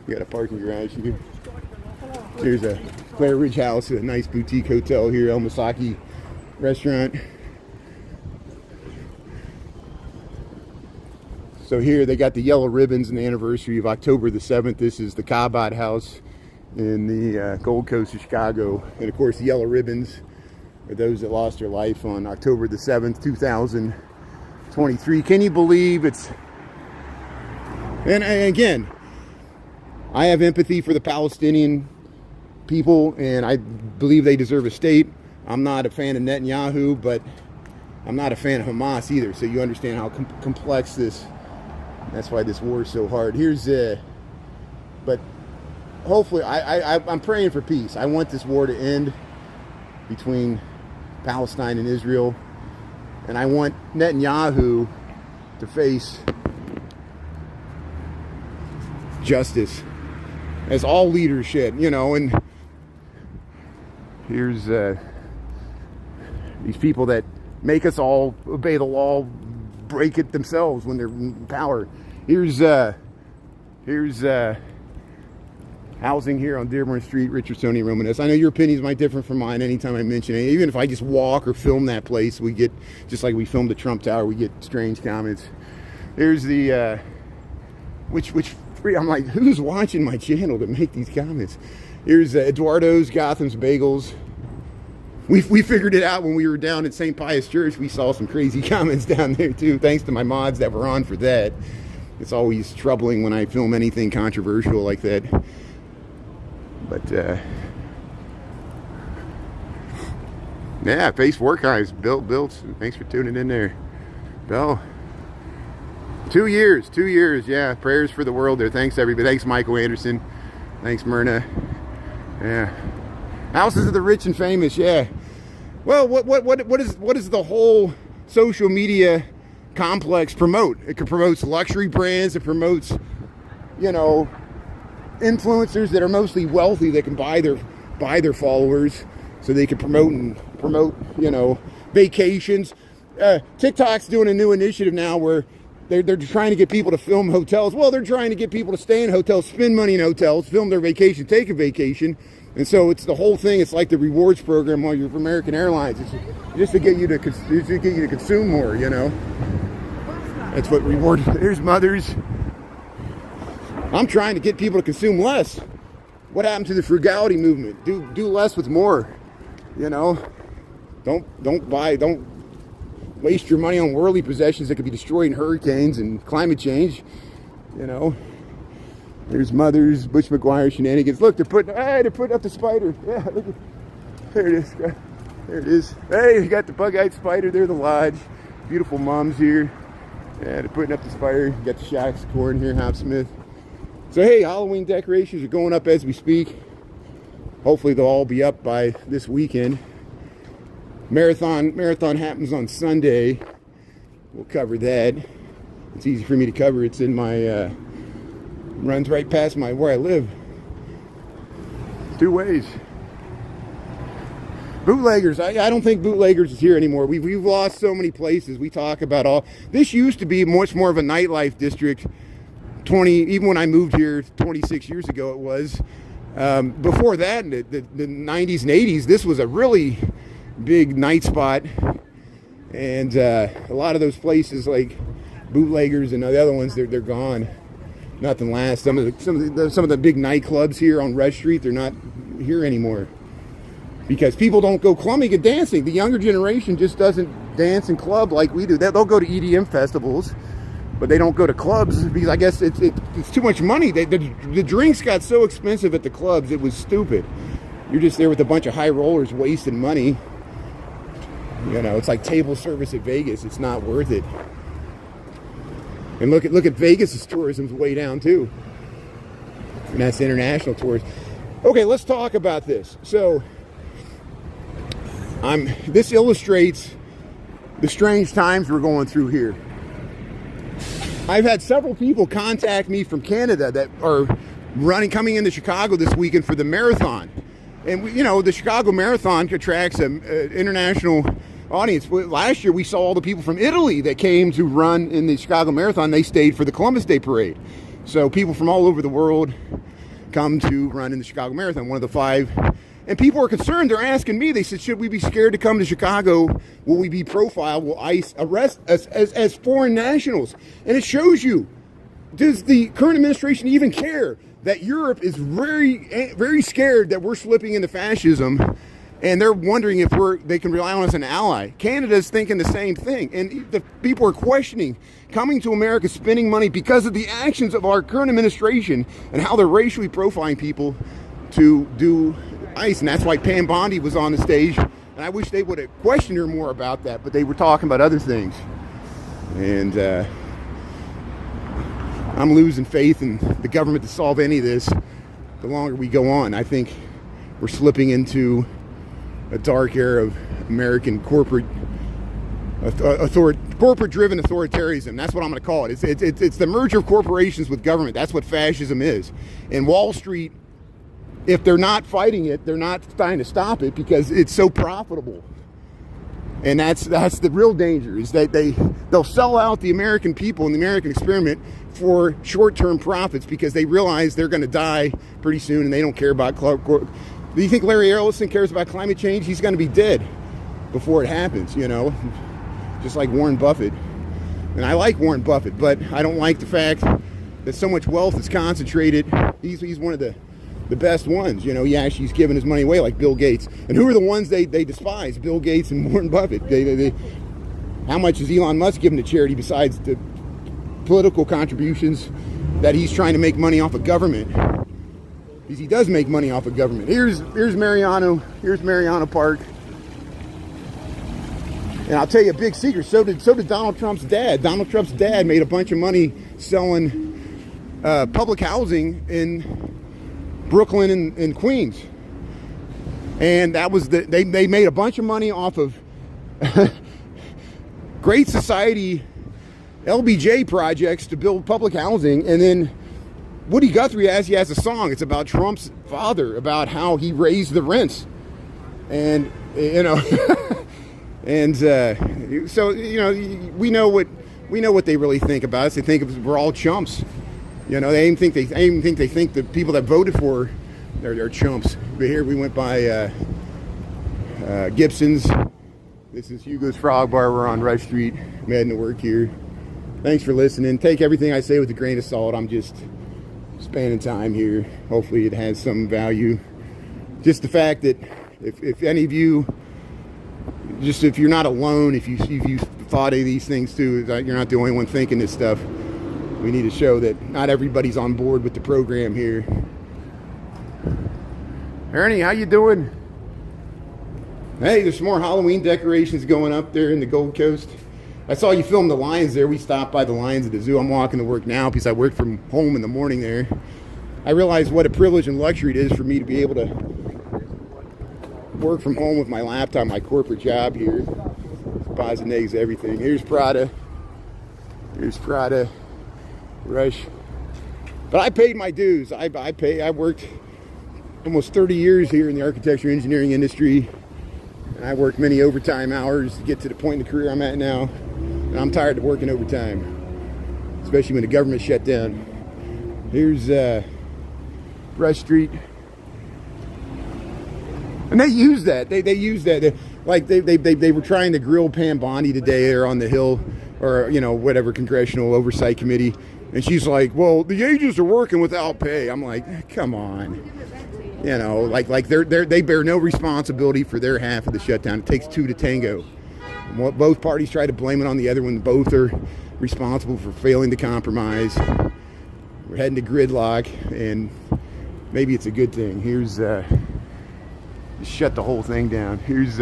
We got a parking garage here. There's a Clare Ridge House, a nice boutique hotel here, El Masaki restaurant. So here they got the yellow ribbons and the anniversary of October the 7th. This is the Cabot House in the Gold Coast of Chicago. And of course the yellow ribbons are those that lost their life on October the 7th, 2023. Can you believe it's... And again, I have empathy for the Palestinian people, and I believe they deserve a state. I'm not a fan of Netanyahu, but I'm not a fan of Hamas either. So you understand how complex this. That's why this war is so hard. But hopefully, I'm praying for peace. I want this war to end between Palestine and Israel, and I want Netanyahu to face justice, as all leaders should, and here's these people that make us all obey the law, break it themselves when they're in power. Here's housing here on Dearborn Street, Richardsonian Romanesque. I know your opinions might differ from mine anytime I mention it. Even if I just walk or film that place, we get, just like we filmed the Trump Tower, we get strange comments. There's the I'm like, who's watching my channel to make these comments? Here's Eduardo's, Gotham's Bagels. We figured it out when we were down at St. Pius Church. We saw some crazy comments down there too, thanks to my mods that were on for that. It's always troubling when I film anything controversial like that. But yeah, Face Archives, built. Thanks for tuning in there, Bill. 2 years, yeah. Prayers for the world there. Thanks everybody. Thanks Michael Anderson. Thanks Myrna. Yeah. Houses of the rich and famous, yeah. Well, what is the whole social media complex promote? It promotes luxury brands. It promotes, influencers that are mostly wealthy that can buy their followers, so they can promote vacations. TikTok's doing a new initiative now where they're trying to get people to film hotels. Well, they're trying to get people to stay in hotels, spend money in hotels, film their vacation, take a vacation. And so it's the whole thing. It's like the rewards program while you're for American Airlines. It's just to get you to consume more, That's what reward. There's Mothers. I'm trying to get people to consume less. What happened to the frugality movement? Do less with more. Don't waste your money on worldly possessions that could be destroyed in hurricanes and climate change. There's Mothers, Butch McGuire shenanigans. Look, they're putting up the spider. Yeah, look at, there it is. There it is. Hey, you got the bug-eyed spider. They're the lodge. Beautiful moms here. Yeah, they're putting up the spider. You got the Shacks corn here, Hop Smith. So hey, Halloween decorations are going up as we speak. Hopefully they'll all be up by this weekend. Marathon happens on Sunday. We'll cover that. It's easy for me to cover. It's in my runs right past where I live. 2 ways. Bootleggers. I don't think Bootleggers is here anymore. We've lost so many places. We talk about all. This used to be much more of a nightlife district. Even when I moved here 26 years ago, it was. Before that, in the 90s and 80s, this was a really big night spot. And a lot of those places like Bootleggers and the other ones, they're gone. Nothing lasts. Some of the big nightclubs here on Rush Street, they're not here anymore because people don't go clubbing and dancing. The younger generation just doesn't dance and club like we do. They'll go to EDM festivals, but they don't go to clubs because I guess it's too much money. The drinks got so expensive at the clubs, it was stupid. You're just there with a bunch of high rollers wasting money. You know, it's like table service at Vegas. It's not worth it. And look at Vegas' tourism's way down too. And that's international tourism. Okay, let's talk about this. So, this illustrates the strange times we're going through here. I've had several people contact me from Canada that are coming into Chicago this weekend for the marathon. And the Chicago Marathon attracts an international audience. Last year we saw all the people from Italy that came to run in the Chicago Marathon. They stayed for the Columbus Day Parade. So people from all over the world come to run in the Chicago Marathon, one of the 5. And people are concerned. They're asking me, they said, should we be scared to come to Chicago? Will we be profiled? Will ICE arrest us as foreign nationals? And it shows you, does the current administration even care that Europe is very, very scared that we're slipping into fascism, and they're wondering if they can rely on us as an ally? Canada's thinking the same thing, and the people are questioning coming to America, spending money because of the actions of our current administration and how they're racially profiling people to do ICE. And that's why Pam Bondi was on the stage, and I wish they would have questioned her more about that, but they were talking about other things. And I'm losing faith in the government to solve any of this the longer we go on. I think we're slipping into a dark era of American corporate-driven authoritarianism. That's what I'm going to call it. It's the merger of corporations with government. That's what fascism is. And Wall Street, if they're not fighting it, they're not trying to stop it because it's so profitable. And that's the real danger, is that they'll sell out the American people and the American experiment for short-term profits because they realize they're going to die pretty soon and they don't care about. Do you think Larry Ellison cares about climate change? He's going to be dead before it happens, just like Warren Buffett. And I like Warren Buffett, but I don't like the fact that so much wealth is concentrated. He's one of the best ones, he's giving his money away, like Bill Gates. And who are the ones they despise? Bill Gates and Warren Buffett. How much is Elon Musk giving to charity besides the political contributions that he's trying to make money off of government? Because he does make money off of government. Here's Mariano Park. And I'll tell you a big secret, so did Donald Trump's dad. Donald Trump's dad made a bunch of money selling public housing in Brooklyn and Queens. And that was they made a bunch of money off of Great Society LBJ projects to build public housing. And then Woody Guthrie has a song. It's about Trump's father, about how he raised the rents. And and so we know what they really think about us. They think we're all chumps. They even think the people that voted for they're chumps. But here we went by Gibson's. This is Hugo's Frog Bar. We're on Rush Street. I'm heading to work here. Thanks for listening. Take everything I say with a grain of salt. I'm just spending time here. Hopefully it has some value. Just the fact that if any of you, just if you're not alone, if you thought of these things too, you're not the only one thinking this stuff. We need to show that not everybody's on board with the program here. Ernie, how you doing? Hey, there's some more Halloween decorations going up there in the Gold Coast. I saw you film the lions there. We stopped by the lions at the zoo. I'm walking to work now because I work from home in the morning there. I realize what a privilege and luxury it is for me to be able to work from home with my laptop, my corporate job here. Positive, negatives, everything. Here's Prada. Here's Prada. Rush. But I paid my dues. I worked almost 30 years here in the architecture engineering industry. And I worked many overtime hours to get to the point in the career I'm at now. And I'm tired of working overtime, especially when the government shut down. Here's Rush Street. And they use that. They use that. Like they were trying to grill Pam Bondi today there on the Hill, or whatever congressional oversight committee. And she's like, well, the agents are working without pay. I'm like, come on. Like they bear no responsibility for their half of the shutdown. It takes two to tango. Both parties try to blame it on the other one. Both are responsible for failing to compromise. We're heading to gridlock, and maybe it's a good thing. Here's shut the whole thing down. Here's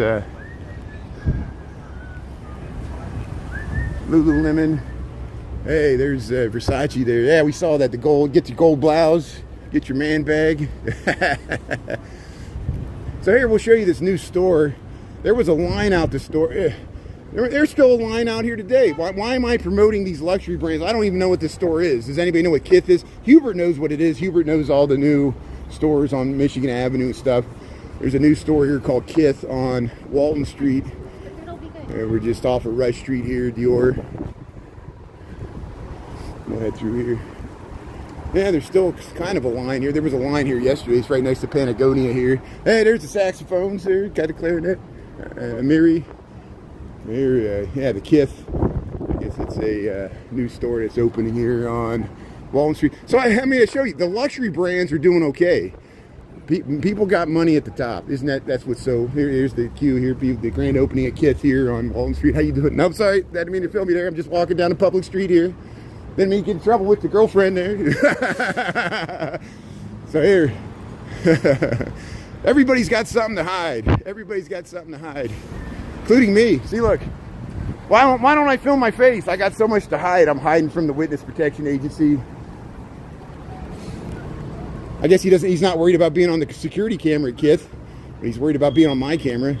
Lululemon. Hey, there's Versace there. Yeah, we saw that. The gold. Get your gold blouse. Get your man bag. So here we'll show you this new store. There was a line out the store. There's still a line out here today. Why am I promoting these luxury brands? I don't even know what this store is. Does anybody know what Kith is? Hubert knows what it is. Hubert knows all the new stores on Michigan Avenue and stuff. There's a new store here called Kith on Walton Street. We're just off of Rush Street here, Dior. We'll head through here. Yeah, there's still kind of a line here. There was a line here yesterday. It's right next to Patagonia here. Hey, there's the saxophones there. Got a clarinet. Miri. Here, yeah, the Kith. I guess it's a new store that's opening here on Walton Street. So I mean, I show you, the luxury brands are doing okay. People got money at the top. Isn't that's what's so... Here's the queue here. The grand opening at Kith here on Walton Street. How you doing? No, I'm sorry. Didn't mean to film you there. I'm just walking down a public street here. Didn't mean to get in trouble with the girlfriend there. So here. Everybody's got something to hide. Everybody's got something to hide. Including me. See, look. Why don't I film my face? I got so much to hide. I'm hiding from the Witness Protection Agency. I guess he's not worried about being on the security camera at Kith. He's worried about being on my camera.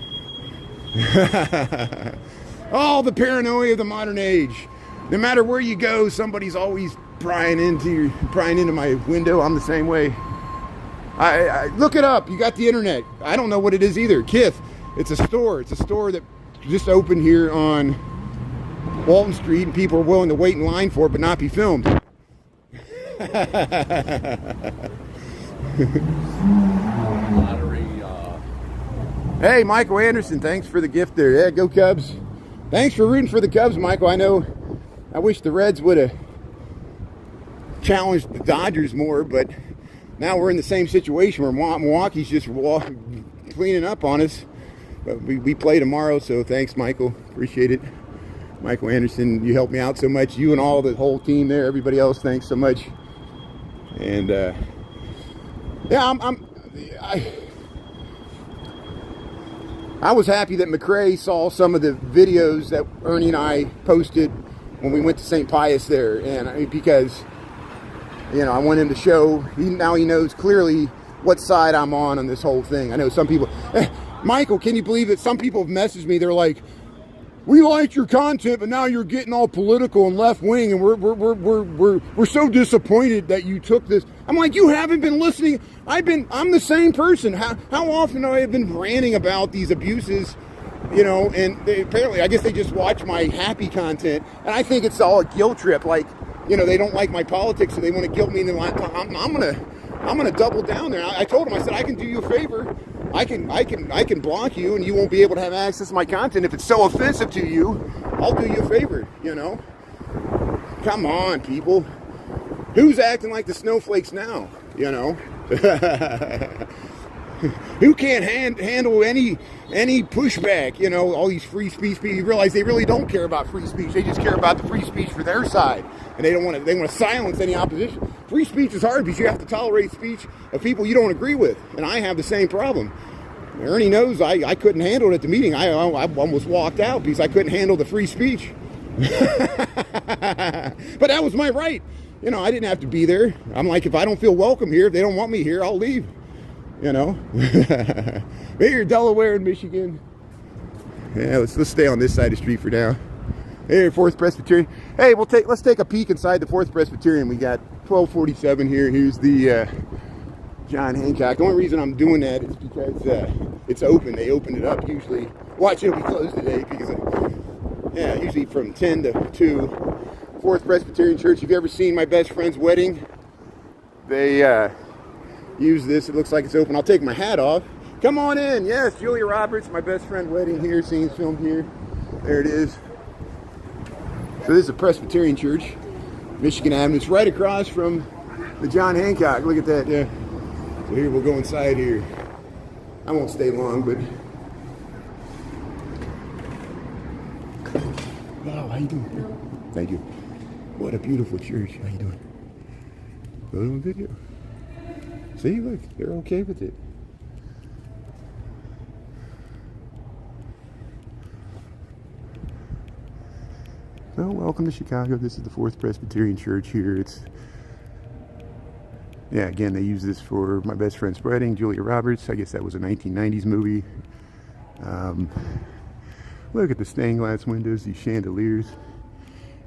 Oh, the paranoia of the modern age. No matter where you go, somebody's always prying into my window. I'm the same way. I look it up. You got the internet. I don't know what it is either. Kith. It's a store. It's a store that just opened here on Walton Street, and people are willing to wait in line for it, but not be filmed. Hey, Michael Anderson, thanks for the gift there. Yeah, go Cubs. Thanks for rooting for the Cubs, Michael. I wish the Reds would have challenged the Dodgers more, but now we're in the same situation where Milwaukee's just cleaning up on us. But we play tomorrow, so thanks, Michael. Appreciate it. Michael Anderson, you helped me out so much. You and all the whole team there, everybody else, thanks so much. And yeah, I was happy that McCrae saw some of the videos that Ernie and I posted when we went to St. Pius there, and because I want him to show. Now he knows clearly what side I'm on this whole thing. I know some people. Michael, can you believe that some people have messaged me? They're like, "We liked your content, but now you're getting all political and left wing, and we're so disappointed that you took this." I'm like, you haven't been listening. I'm the same person. How often have I been ranting about these abuses? And apparently, I guess they just watch my happy content, and I think it's all a guilt trip. Like, they don't like my politics, so they want to guilt me. And I'm gonna double down there. I told them, I said, I can do you a favor. I can block you, and you won't be able to have access to my content. If it's so offensive to you, I'll do you a favor, Come on, people. Who's acting like the snowflakes now, Who can't handle any pushback, all these free speech people. You realize they really don't care about free speech. They just care about the free speech for their side. And they want to silence any opposition. Free speech is hard because you have to tolerate speech of people you don't agree with. And I have the same problem. Ernie knows I couldn't handle it at the meeting. I almost walked out because I couldn't handle the free speech. But that was my right. I didn't have to be there. I'm like, if I don't feel welcome here, if they don't want me here, I'll leave. Here, Delaware and Michigan. Yeah, let's stay on this side of the street for now. Here, Fourth Presbyterian. Hey, let's take a peek inside the Fourth Presbyterian. We got 1247 here. Here's the John Hancock. The only reason I'm doing that is because it's open. They opened it up usually. Watch, it'll be closed today because usually from 10 to 2. Fourth Presbyterian Church. Have you ever seen My Best Friend's Wedding? They use this. It looks like it's open. I'll take my hat off. Come on in. Yes, Julia Roberts, My Best Friend Wedding here. Scenes filmed here. There it is. So this is a Presbyterian church, Michigan Avenue. It's right across from the John Hancock. Look at that. Yeah. So here we'll go inside here. I won't stay long, but oh, you doing? Thank you. What a beautiful church. How you doing? Photo and video. See, look, they're okay with it. So, welcome to Chicago. This is the Fourth Presbyterian Church here. Yeah, again, they use this for My Best Friend's Wedding, Julia Roberts. I guess that was a 1990s movie. Look at the stained glass windows, these chandeliers.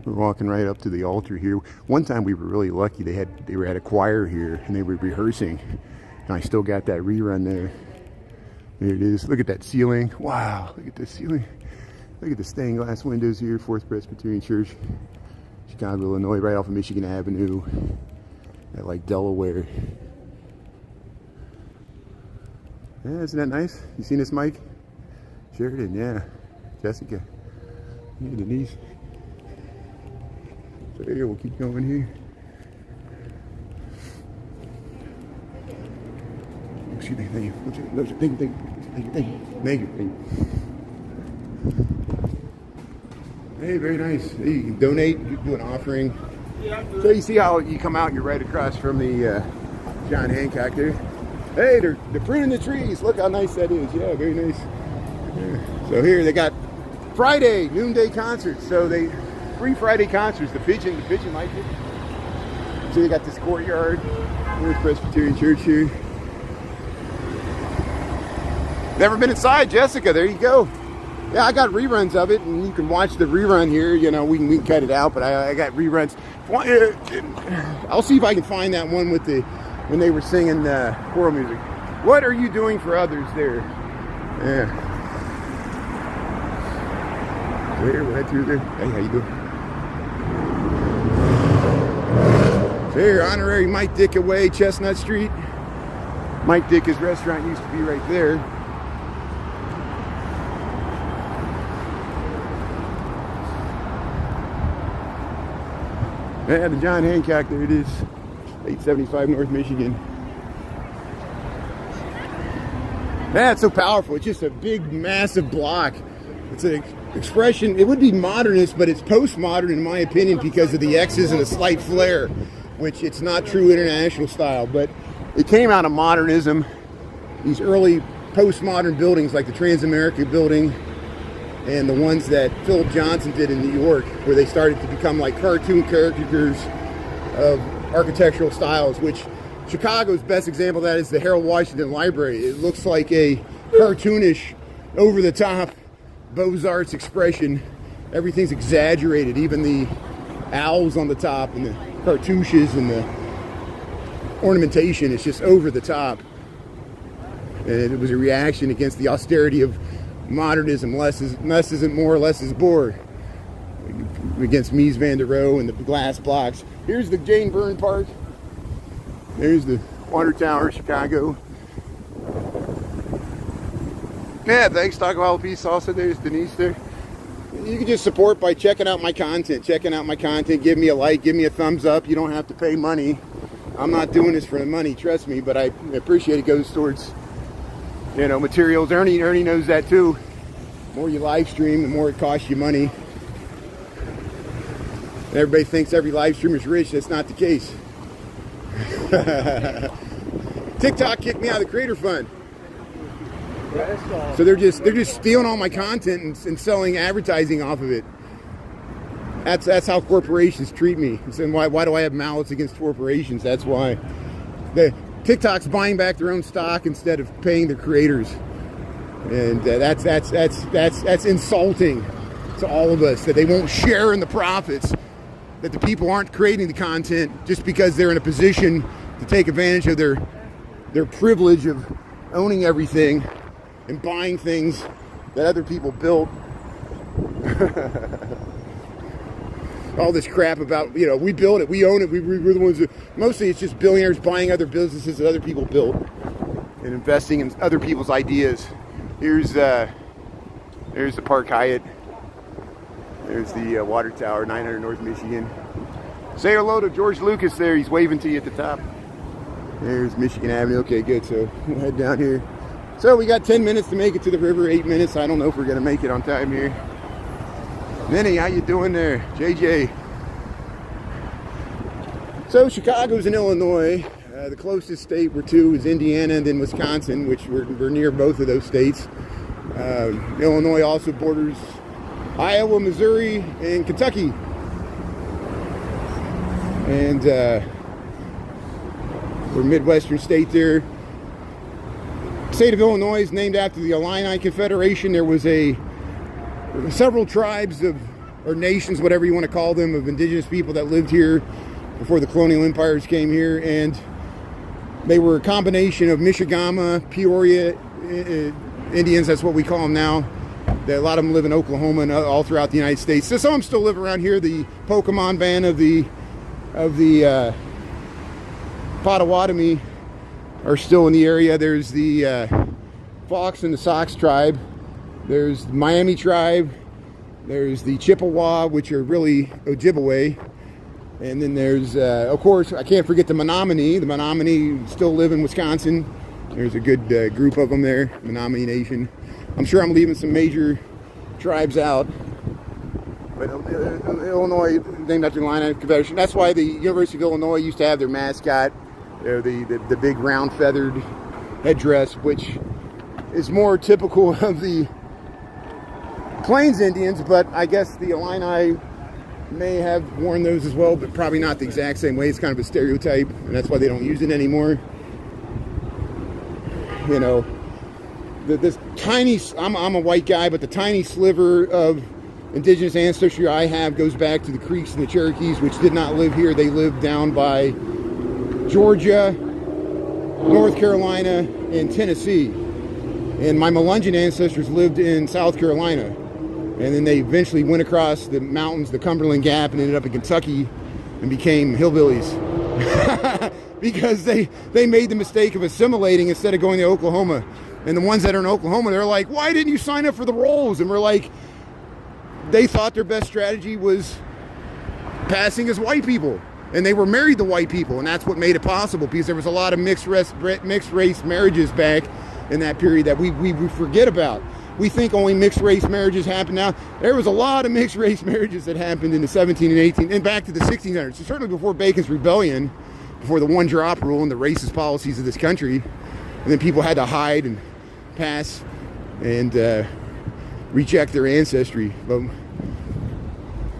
We're walking right up to the altar here. One time we were really lucky. They were at a choir here and they were rehearsing. And I still got that rerun there. There it is. Look at that ceiling. Wow, look at the ceiling. Look at the stained glass windows here, Fourth Presbyterian Church, Chicago, Illinois, right off of Michigan Avenue, at like Delaware. Yeah, isn't that nice? You seen this, Mike? Sheridan, yeah. Jessica. Yeah, Denise. So here, we'll keep going here. Excuse me, thank you. Thank you. Hey, very nice. Hey, you can donate, you can do an offering. So you see how you come out and you're right across from the John Hancock there. Hey, they're pruning the trees. Look how nice that is. Yeah, very nice. Yeah. So here they got Friday noonday concerts. So free Friday concerts. The pigeon like it. So they got this courtyard. There's Presbyterian Church here. Never been inside, Jessica. There you go. Yeah, I got reruns of it, and you can watch the rerun here. You know, we can cut it out, but I got reruns. I'll see if I can find that one with when they were singing choral music. What are you doing for others there? Yeah. So here, we'll head through there. Hey, how you doing? So here, honorary Mike Dick away, Chestnut Street. Mike Dick's restaurant used to be right there. Yeah, the John Hancock, there it is, 875 North Michigan. Yeah, it's so powerful. It's just a big, massive block. It's an expression, it would be modernist, but it's postmodern in my opinion because of the X's and a slight flare, which it's not true international style, but it came out of modernism. These early postmodern buildings like the Transamerica building, and the ones that Philip Johnson did in New York, where they started to become like cartoon caricatures of architectural styles, which Chicago's best example of that is the Harold Washington Library. It looks like a cartoonish, over-the-top Beaux-Arts expression. Everything's exaggerated, even the owls on the top and the cartouches and the ornamentation is just over the top. And it was a reaction against the austerity of modernism. Less isn't more, less is more. Against Mies van der Rohe and the glass blocks. Here's the Jane Byrne Park. There's the Water Tower, Chicago. Yeah, thanks, Taco Jalapeno Salsa. There's Denise there. You can just support by checking out my content. Give me a like, give me a thumbs up. You don't have to pay money. I'm not doing this for the money, trust me, but I appreciate it goes towards, you know, materials. Ernie knows that too. The more you live stream, the more it costs you money. And everybody thinks every live streamer is rich. That's not the case. TikTok kicked me out of the Creator Fund. So they're just stealing all my content and selling advertising off of it. That's how corporations treat me. And why do I have malice against corporations? That's why. The TikTok's buying back their own stock instead of paying their creators, and that's insulting to all of us that they won't share in the profits, that the people aren't creating the content just because they're in a position to take advantage of their privilege of owning everything and buying things that other people built. All this crap about, you know, we built it, we own it, we're the ones that, mostly it's just billionaires buying other businesses that other people built and investing in other people's ideas. There's the Park Hyatt. There's the Water Tower, 900 North Michigan. Say hello to George Lucas there, he's waving to you at the top. There's Michigan Avenue. Okay, good, so we'll head down here. So we got 10 minutes to make it to the river, 8 minutes. I don't know if we're gonna make it on time here. Vinny, how you doing there? JJ. So Chicago's in Illinois. The closest state we're to is Indiana and then Wisconsin, which we're near both of those states. Illinois also borders Iowa, Missouri, and Kentucky. And we're a Midwestern state there. The state of Illinois is named after the Illini Confederation. There was several tribes or nations, whatever you want to call them, of indigenous people that lived here before the colonial empires came here, and they were a combination of Michigama, Peoria Indians, that's what we call them now. A lot of them live in Oklahoma and all throughout the United States. So some of them still live around here. The Pokemon band of the Potawatomi are still in the area. There's the Fox and the Sox tribe. There's the Miami tribe. There's the Chippewa, which are really Ojibwe. And then there's, of course, I can't forget the Menominee. The Menominee still live in Wisconsin. There's a good group of them there, Menominee Nation. I'm sure I'm leaving some major tribes out. But Illinois, named after the Illini Confederation. That's why the University of Illinois used to have their mascot, the big round feathered headdress, which is more typical of the Plains Indians, but I guess the Illini may have worn those as well, but probably not the exact same way. It's kind of a stereotype, and that's why they don't use it anymore. You know, this tiny, I'm a white guy, but the tiny sliver of indigenous ancestry I have goes back to the Creeks and the Cherokees, which did not live here. They lived down by Georgia, North Carolina, and Tennessee. And my Melungeon ancestors lived in South Carolina. And then they eventually went across the mountains, the Cumberland Gap, and ended up in Kentucky and became hillbillies. Because they made the mistake of assimilating instead of going to Oklahoma. And the ones that are in Oklahoma, they're like, why didn't you sign up for the rolls? And we're like, they thought their best strategy was passing as white people. And they were married to white people. And that's what made it possible, because there was a lot of mixed race marriages back in that period that we forget about. We think only mixed race marriages happen now. There was a lot of mixed race marriages that happened in the 17 and 18 and back to the 1600s. So certainly before Bacon's Rebellion, before the one-drop rule and the racist policies of this country. And then people had to hide and pass and recheck their ancestry. But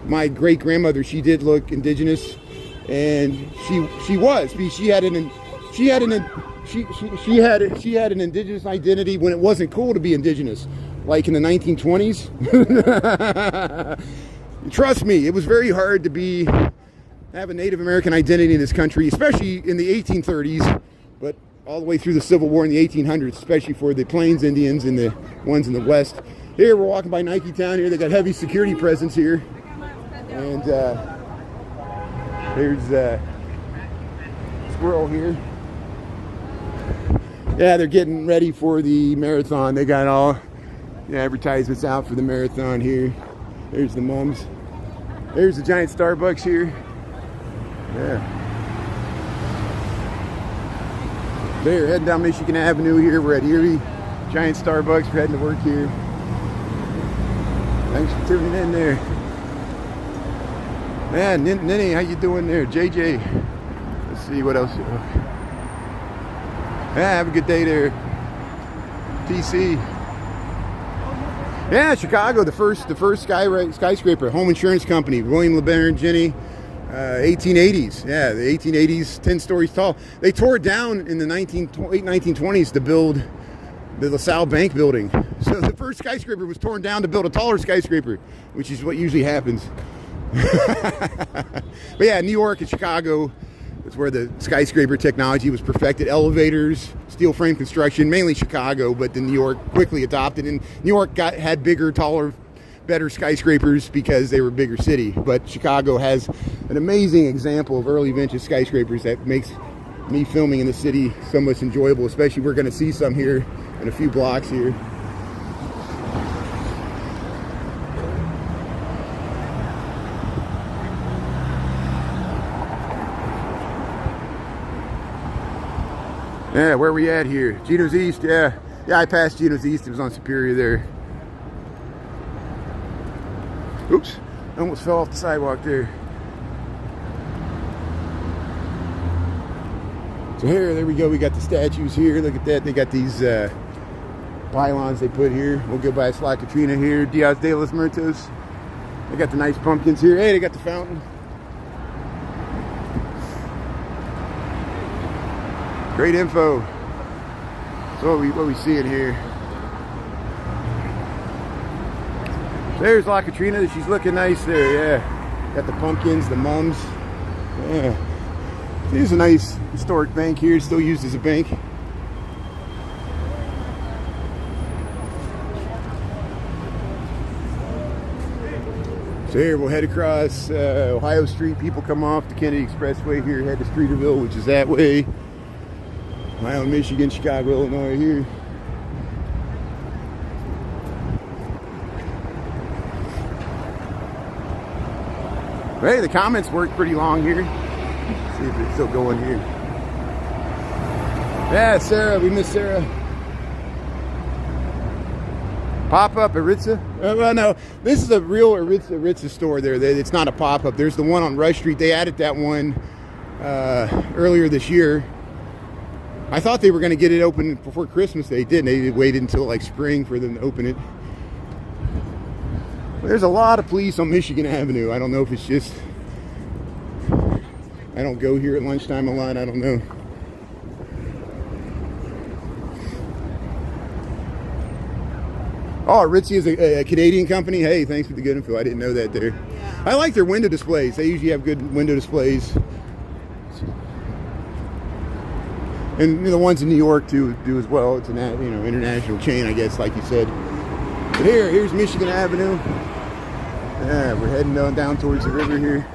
my great-grandmother, she did look indigenous, and she was. She had an indigenous identity when it wasn't cool to be indigenous, like in the 1920s. Trust me, it was very hard to have a Native American identity in this country, especially in the 1830s, but all the way through the Civil War in the 1800s, especially for the Plains Indians and the ones in the West. Here, we're walking by Nike Town here. They got heavy security presence here. And there's a squirrel here. Yeah, they're getting ready for the marathon. They got all the advertisements out for the marathon here. There's the mums. There's the giant Starbucks here. Yeah. There, heading down Michigan Avenue here. We're at Erie. Giant Starbucks. We're heading to work here. Thanks for tuning in there. Man, Ninny, how you doing there? JJ. Let's see what else. Yeah, have a good day there. TC. Yeah, Chicago, the first skyscraper, home insurance company, William LeBaron Jenney, 1880s. Yeah, the 1880s, 10 stories tall. They tore it down in the late 1920s to build the LaSalle Bank building. So the first skyscraper was torn down to build a taller skyscraper, which is what usually happens. But yeah, New York and Chicago is where the skyscraper technology was perfected. Elevators, steel frame construction, mainly Chicago, but then New York quickly adopted. And New York had bigger, taller, better skyscrapers because they were a bigger city. But Chicago has an amazing example of early vintage skyscrapers that makes me filming in the city so much enjoyable. Especially, we're going to see some here in a few blocks here. Yeah, where are we at here? Geno's East, yeah. Yeah, I passed Geno's East. It was on Superior there. Oops. Almost fell off the sidewalk there. So there we go. We got the statues here. Look at that. They got these pylons they put here. We'll go by La Katrina here. Dias de los Muertos. They got the nice pumpkins here. Hey, they got the fountain. Great info. So what we see in here. There's La Katrina. She's looking nice there. Yeah. Got the pumpkins, the mums. Yeah. Here's a nice historic bank here, still used as a bank. So here we'll head across Ohio Street. People come off the Kennedy Expressway here, head to Streeterville, which is that way. Ohio, Michigan, Chicago, Illinois here. Hey, the comments work pretty long here. Let's see if it's still going here. Yeah, Sarah, we miss Sarah. Pop-up Aritza? Well, no, this is a real Aritza store there. It's not a pop-up. There's the one on Rush Street. They added that one earlier this year. I thought they were going to get it open before Christmas. They didn't. They waited until like spring for them to open it. There's a lot of police on Michigan Avenue. I don't know if it's just... I don't go here at lunchtime a lot. I don't know. Oh, Aritzi is a Canadian company. Hey, thanks for the good info. I didn't know that there. Yeah. I like their window displays. They usually have good window displays. And the ones in New York too do as well. It's an international chain, I guess, like you said. But here's Michigan Avenue. Yeah, we're heading down towards the river here.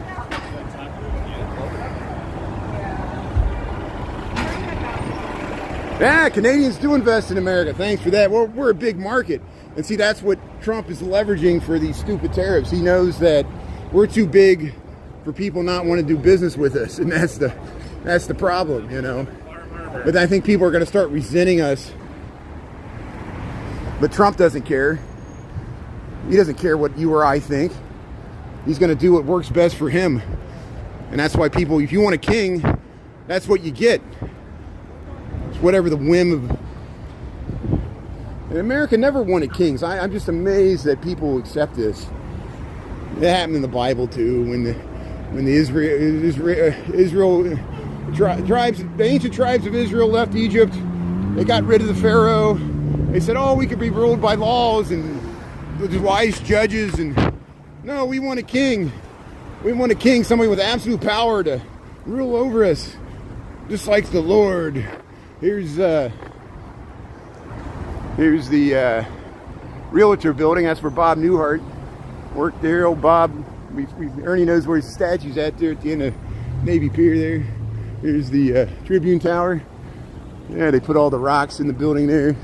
Yeah, Canadians do invest in America. Thanks for that. We're a big market. And see, that's what Trump is leveraging for these stupid tariffs. He knows that we're too big for people not want to do business with us. And that's the problem, you know. But I think people are going to start resenting us. But Trump doesn't care. He doesn't care what you or I think. He's going to do what works best for him. And that's why people, if you want a king, that's what you get. It's whatever the whim of... And America never wanted kings. I'm just amazed that people accept this. It happened in the Bible too, when the the ancient tribes of Israel left Egypt. They got rid of the Pharaoh. They said, "Oh, we could be ruled by laws and wise judges." And no, we want a king. We want a king, somebody with absolute power to rule over us, just like the Lord. Here's the Realtor building. That's where Bob Newhart worked there. Old Bob. Ernie knows where his statue's at there at the end of Navy Pier there. Here's the Tribune Tower. Yeah, they put all the rocks in the building there.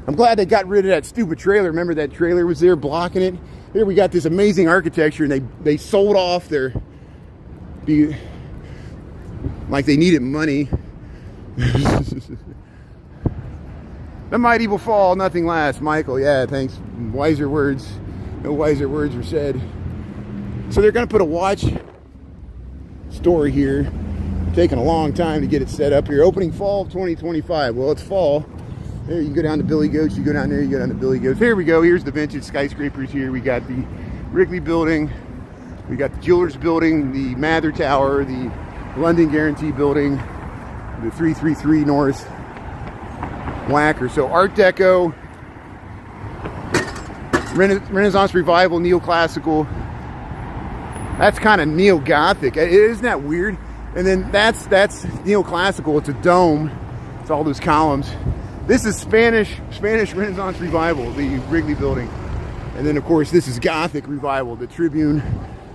I'm glad they got rid of that stupid trailer. Remember that trailer was there blocking it? Here we got this amazing architecture, and they sold off their... like they needed money. The mighty will fall, nothing lasts. Michael, yeah, thanks. Wiser words. No wiser words were said. So they're going to put a watch store here. Taking a long time to get it set up here. Opening fall of 2025. Well, it's fall. There, you can go down to Billy Goats. You go down there, you go down to Billy Goats. Here we go. Here's the vintage skyscrapers here. We got the Wrigley Building. We got the Jewelers Building, the Mather Tower, the London Guarantee Building, the 333 North Whacker. So Art Deco, Renaissance Revival, Neoclassical. That's kind of Neo-Gothic. Isn't that weird? And then that's Neoclassical. It's a dome. It's all those columns. This is Spanish Renaissance Revival, the Wrigley Building. And then, of course, this is Gothic Revival, the Tribune.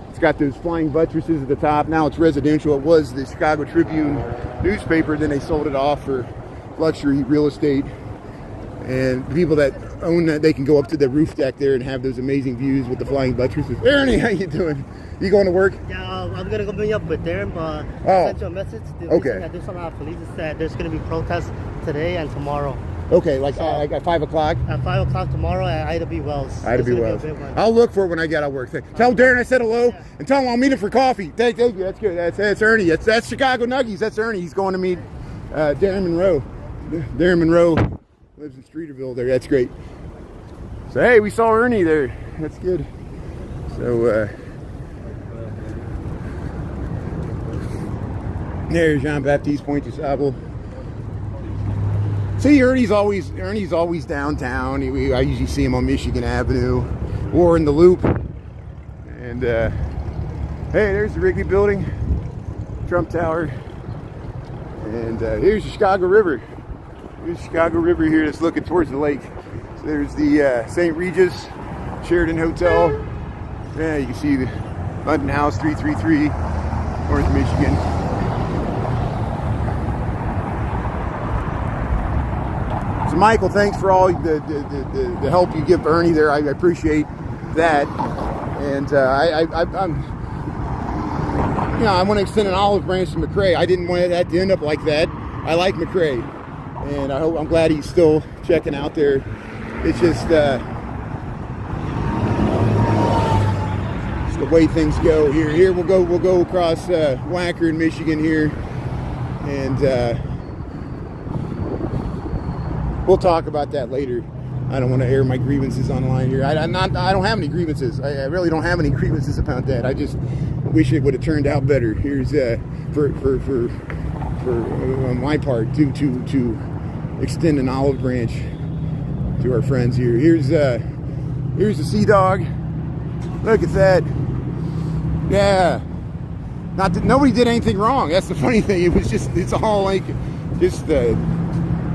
It's got those flying buttresses at the top. Now it's residential. It was the Chicago Tribune newspaper. Then they sold it off for luxury real estate. And the people that own that, they can go up to the roof deck there and have those amazing views with the flying buttresses. Ernie, how you doing? You going to work? Yeah, I'm going to go meet up with them, but I sent you a message. The okay. I do some police said there's going to be protests today and tomorrow. Okay, like at 5 o'clock? At 5 o'clock tomorrow at Ida B. Wells. Ida B. It's gonna Wells. be a big one. I'll look for it when I get out of work. Tell Darren I said hello, and tell him I'll meet him for coffee. Thank you. That's good. That's Ernie. That's Chicago Nuggies. That's Ernie. He's going to meet Darren Monroe. Darren Monroe lives in Streeterville there. That's great. So hey, we saw Ernie there. That's good. So there's Jean-Baptiste Pointe du Sable. See, Ernie's always downtown. I usually see him on Michigan Avenue or in the Loop. And hey, there's the Wrigley Building, Trump Tower, and here's the Chicago River. Here's the Chicago River here that's looking towards the lake. So there's the St. Regis Sheridan Hotel. Yeah, you can see the London House 333, North Michigan. So Michael, thanks for all the help you give Ernie there. I appreciate that. And I want to extend an olive branch to McCrae. I didn't want that to end up like that. I like McCrae, and I'm glad he's still checking out there. It's just the way things go here. Here we'll go across Wacker in Michigan here, and we'll talk about that later. I don't want to air my grievances online here. I don't have any grievances. I really don't have any grievances about that. I just wish it would have turned out better. Here's for on my part to extend an olive branch to our friends here. Here's the Sea Dog. Look at that. Yeah. Not that nobody did anything wrong. That's the funny thing. It's all like to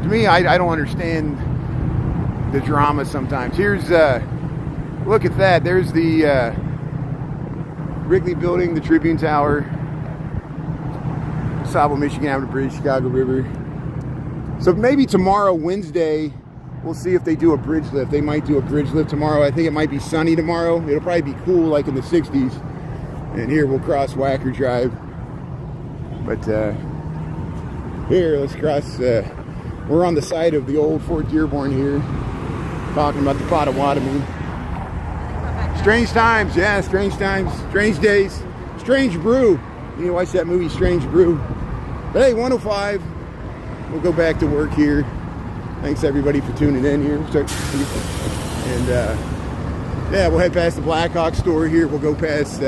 me. I don't understand the drama sometimes. Here's look at that. There's the Wrigley Building, the Tribune Tower, Sable, Michigan Avenue Bridge, Chicago River. So maybe tomorrow, Wednesday, we'll see if they do a bridge lift. They might do a bridge lift tomorrow. I think it might be sunny tomorrow. It'll probably be cool, like in the 60s. And here we'll cross Wacker Drive. But here, let's cross. We're on the site of the old Fort Dearborn here, talking about the Potawatomi. Strange times, yeah, strange times, strange days, strange brew. You know, watch that movie, Strange Brew. But hey, 105. We'll go back to work here. Thanks everybody for tuning in here. And yeah, we'll head past the Blackhawk store here. We'll go past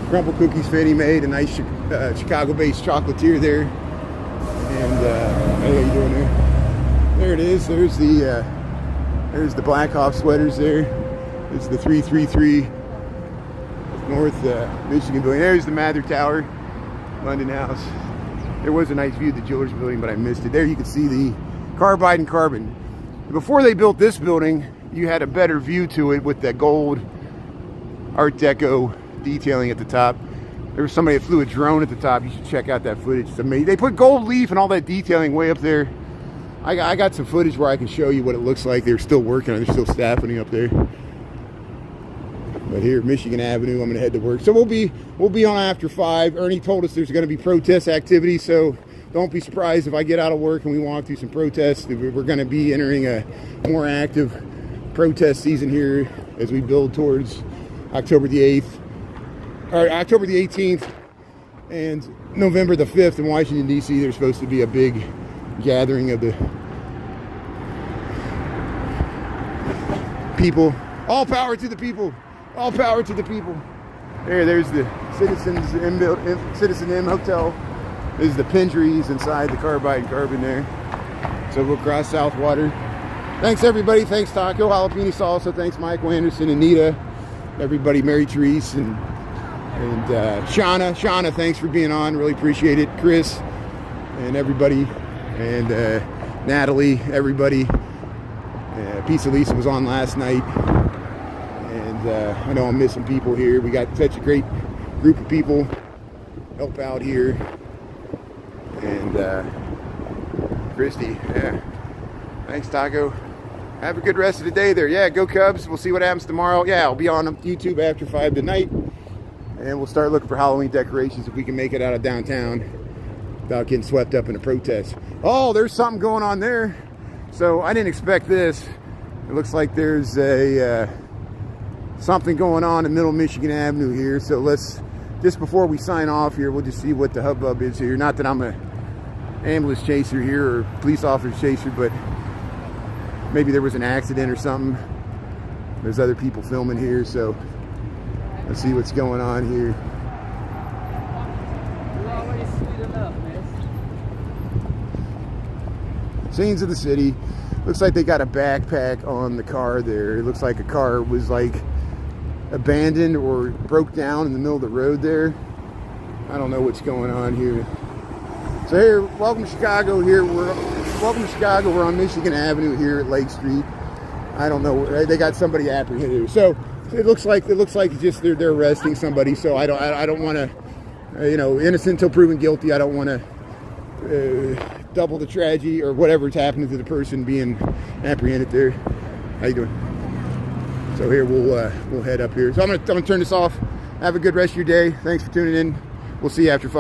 Crumple Cookies Fannie Mae, a nice Chicago-based chocolatier there. And hey, how you doing there? There it is. There's the Blackhawk sweaters there. It's the 333 North Michigan building. There's the Mather Tower, London House. There was a nice view of the Jewelers building, but I missed it. There you can see the Carbide and Carbon. Before they built this building, you had a better view to it with that gold Art Deco detailing at the top. There was somebody that flew a drone at the top. You should check out that footage. It's amazing. They put gold leaf and all that detailing way up there. I got some footage where I can show you what it looks like. They're still working on it. They're still staffing it up there. But here, Michigan Avenue, I'm going to head to work. So we'll be on after 5. Ernie told us there's going to be protest activity, so don't be surprised if I get out of work and we walk through some protests. We're going to be entering a more active protest season here as we build towards October the 8th, or October the 18th, and November the 5th in Washington, D.C. There's supposed to be a big gathering of the people. All power to the people. All power to the people. There's the Citizen M Hotel. There's the Pendries inside the Carbide and Carbon there. So we'll cross Southwater. Thanks everybody. Thanks Taco, Jalapeno Salsa. Thanks Michael Anderson, Anita, everybody, Mary Therese, and Shauna. Shauna, thanks for being on. Really appreciate it. Chris and everybody, and Natalie, everybody. Pizza Lisa was on last night. I know I'm missing people here. We got such a great group of people help out here. And Christy, yeah. Thanks, Taco. Have a good rest of the day there. Yeah, go Cubs. We'll see what happens tomorrow. Yeah, I'll be on YouTube after 5 tonight. And we'll start looking for Halloween decorations if we can make it out of downtown without getting swept up in a protest. Oh, there's something going on there. So I didn't expect this. It looks like there's a something going on in Middle Michigan Avenue here. So let's, just before we sign off here, we'll just see what the hubbub is here. Not that I'm a ambulance chaser here or police officer chaser, but maybe there was an accident or something. There's other people filming here, so let's see what's going on here. You're always sweet enough, miss. Scenes of the city. Looks like they got a backpack on the car there. It looks like a car was like abandoned or broke down in the middle of the road there. I don't know what's going on here. So here, welcome to Chicago. Welcome to Chicago. We're on Michigan Avenue here at Lake Street. I don't know. They got somebody apprehended. So it looks like just they're arresting somebody. So I don't want to, innocent until proven guilty. I don't want to double the tragedy or whatever's happening to the person being apprehended there. How you doing? So here we'll head up here. So I'm gonna turn this off. Have a good rest of your day. Thanks for tuning in. We'll see you after 5.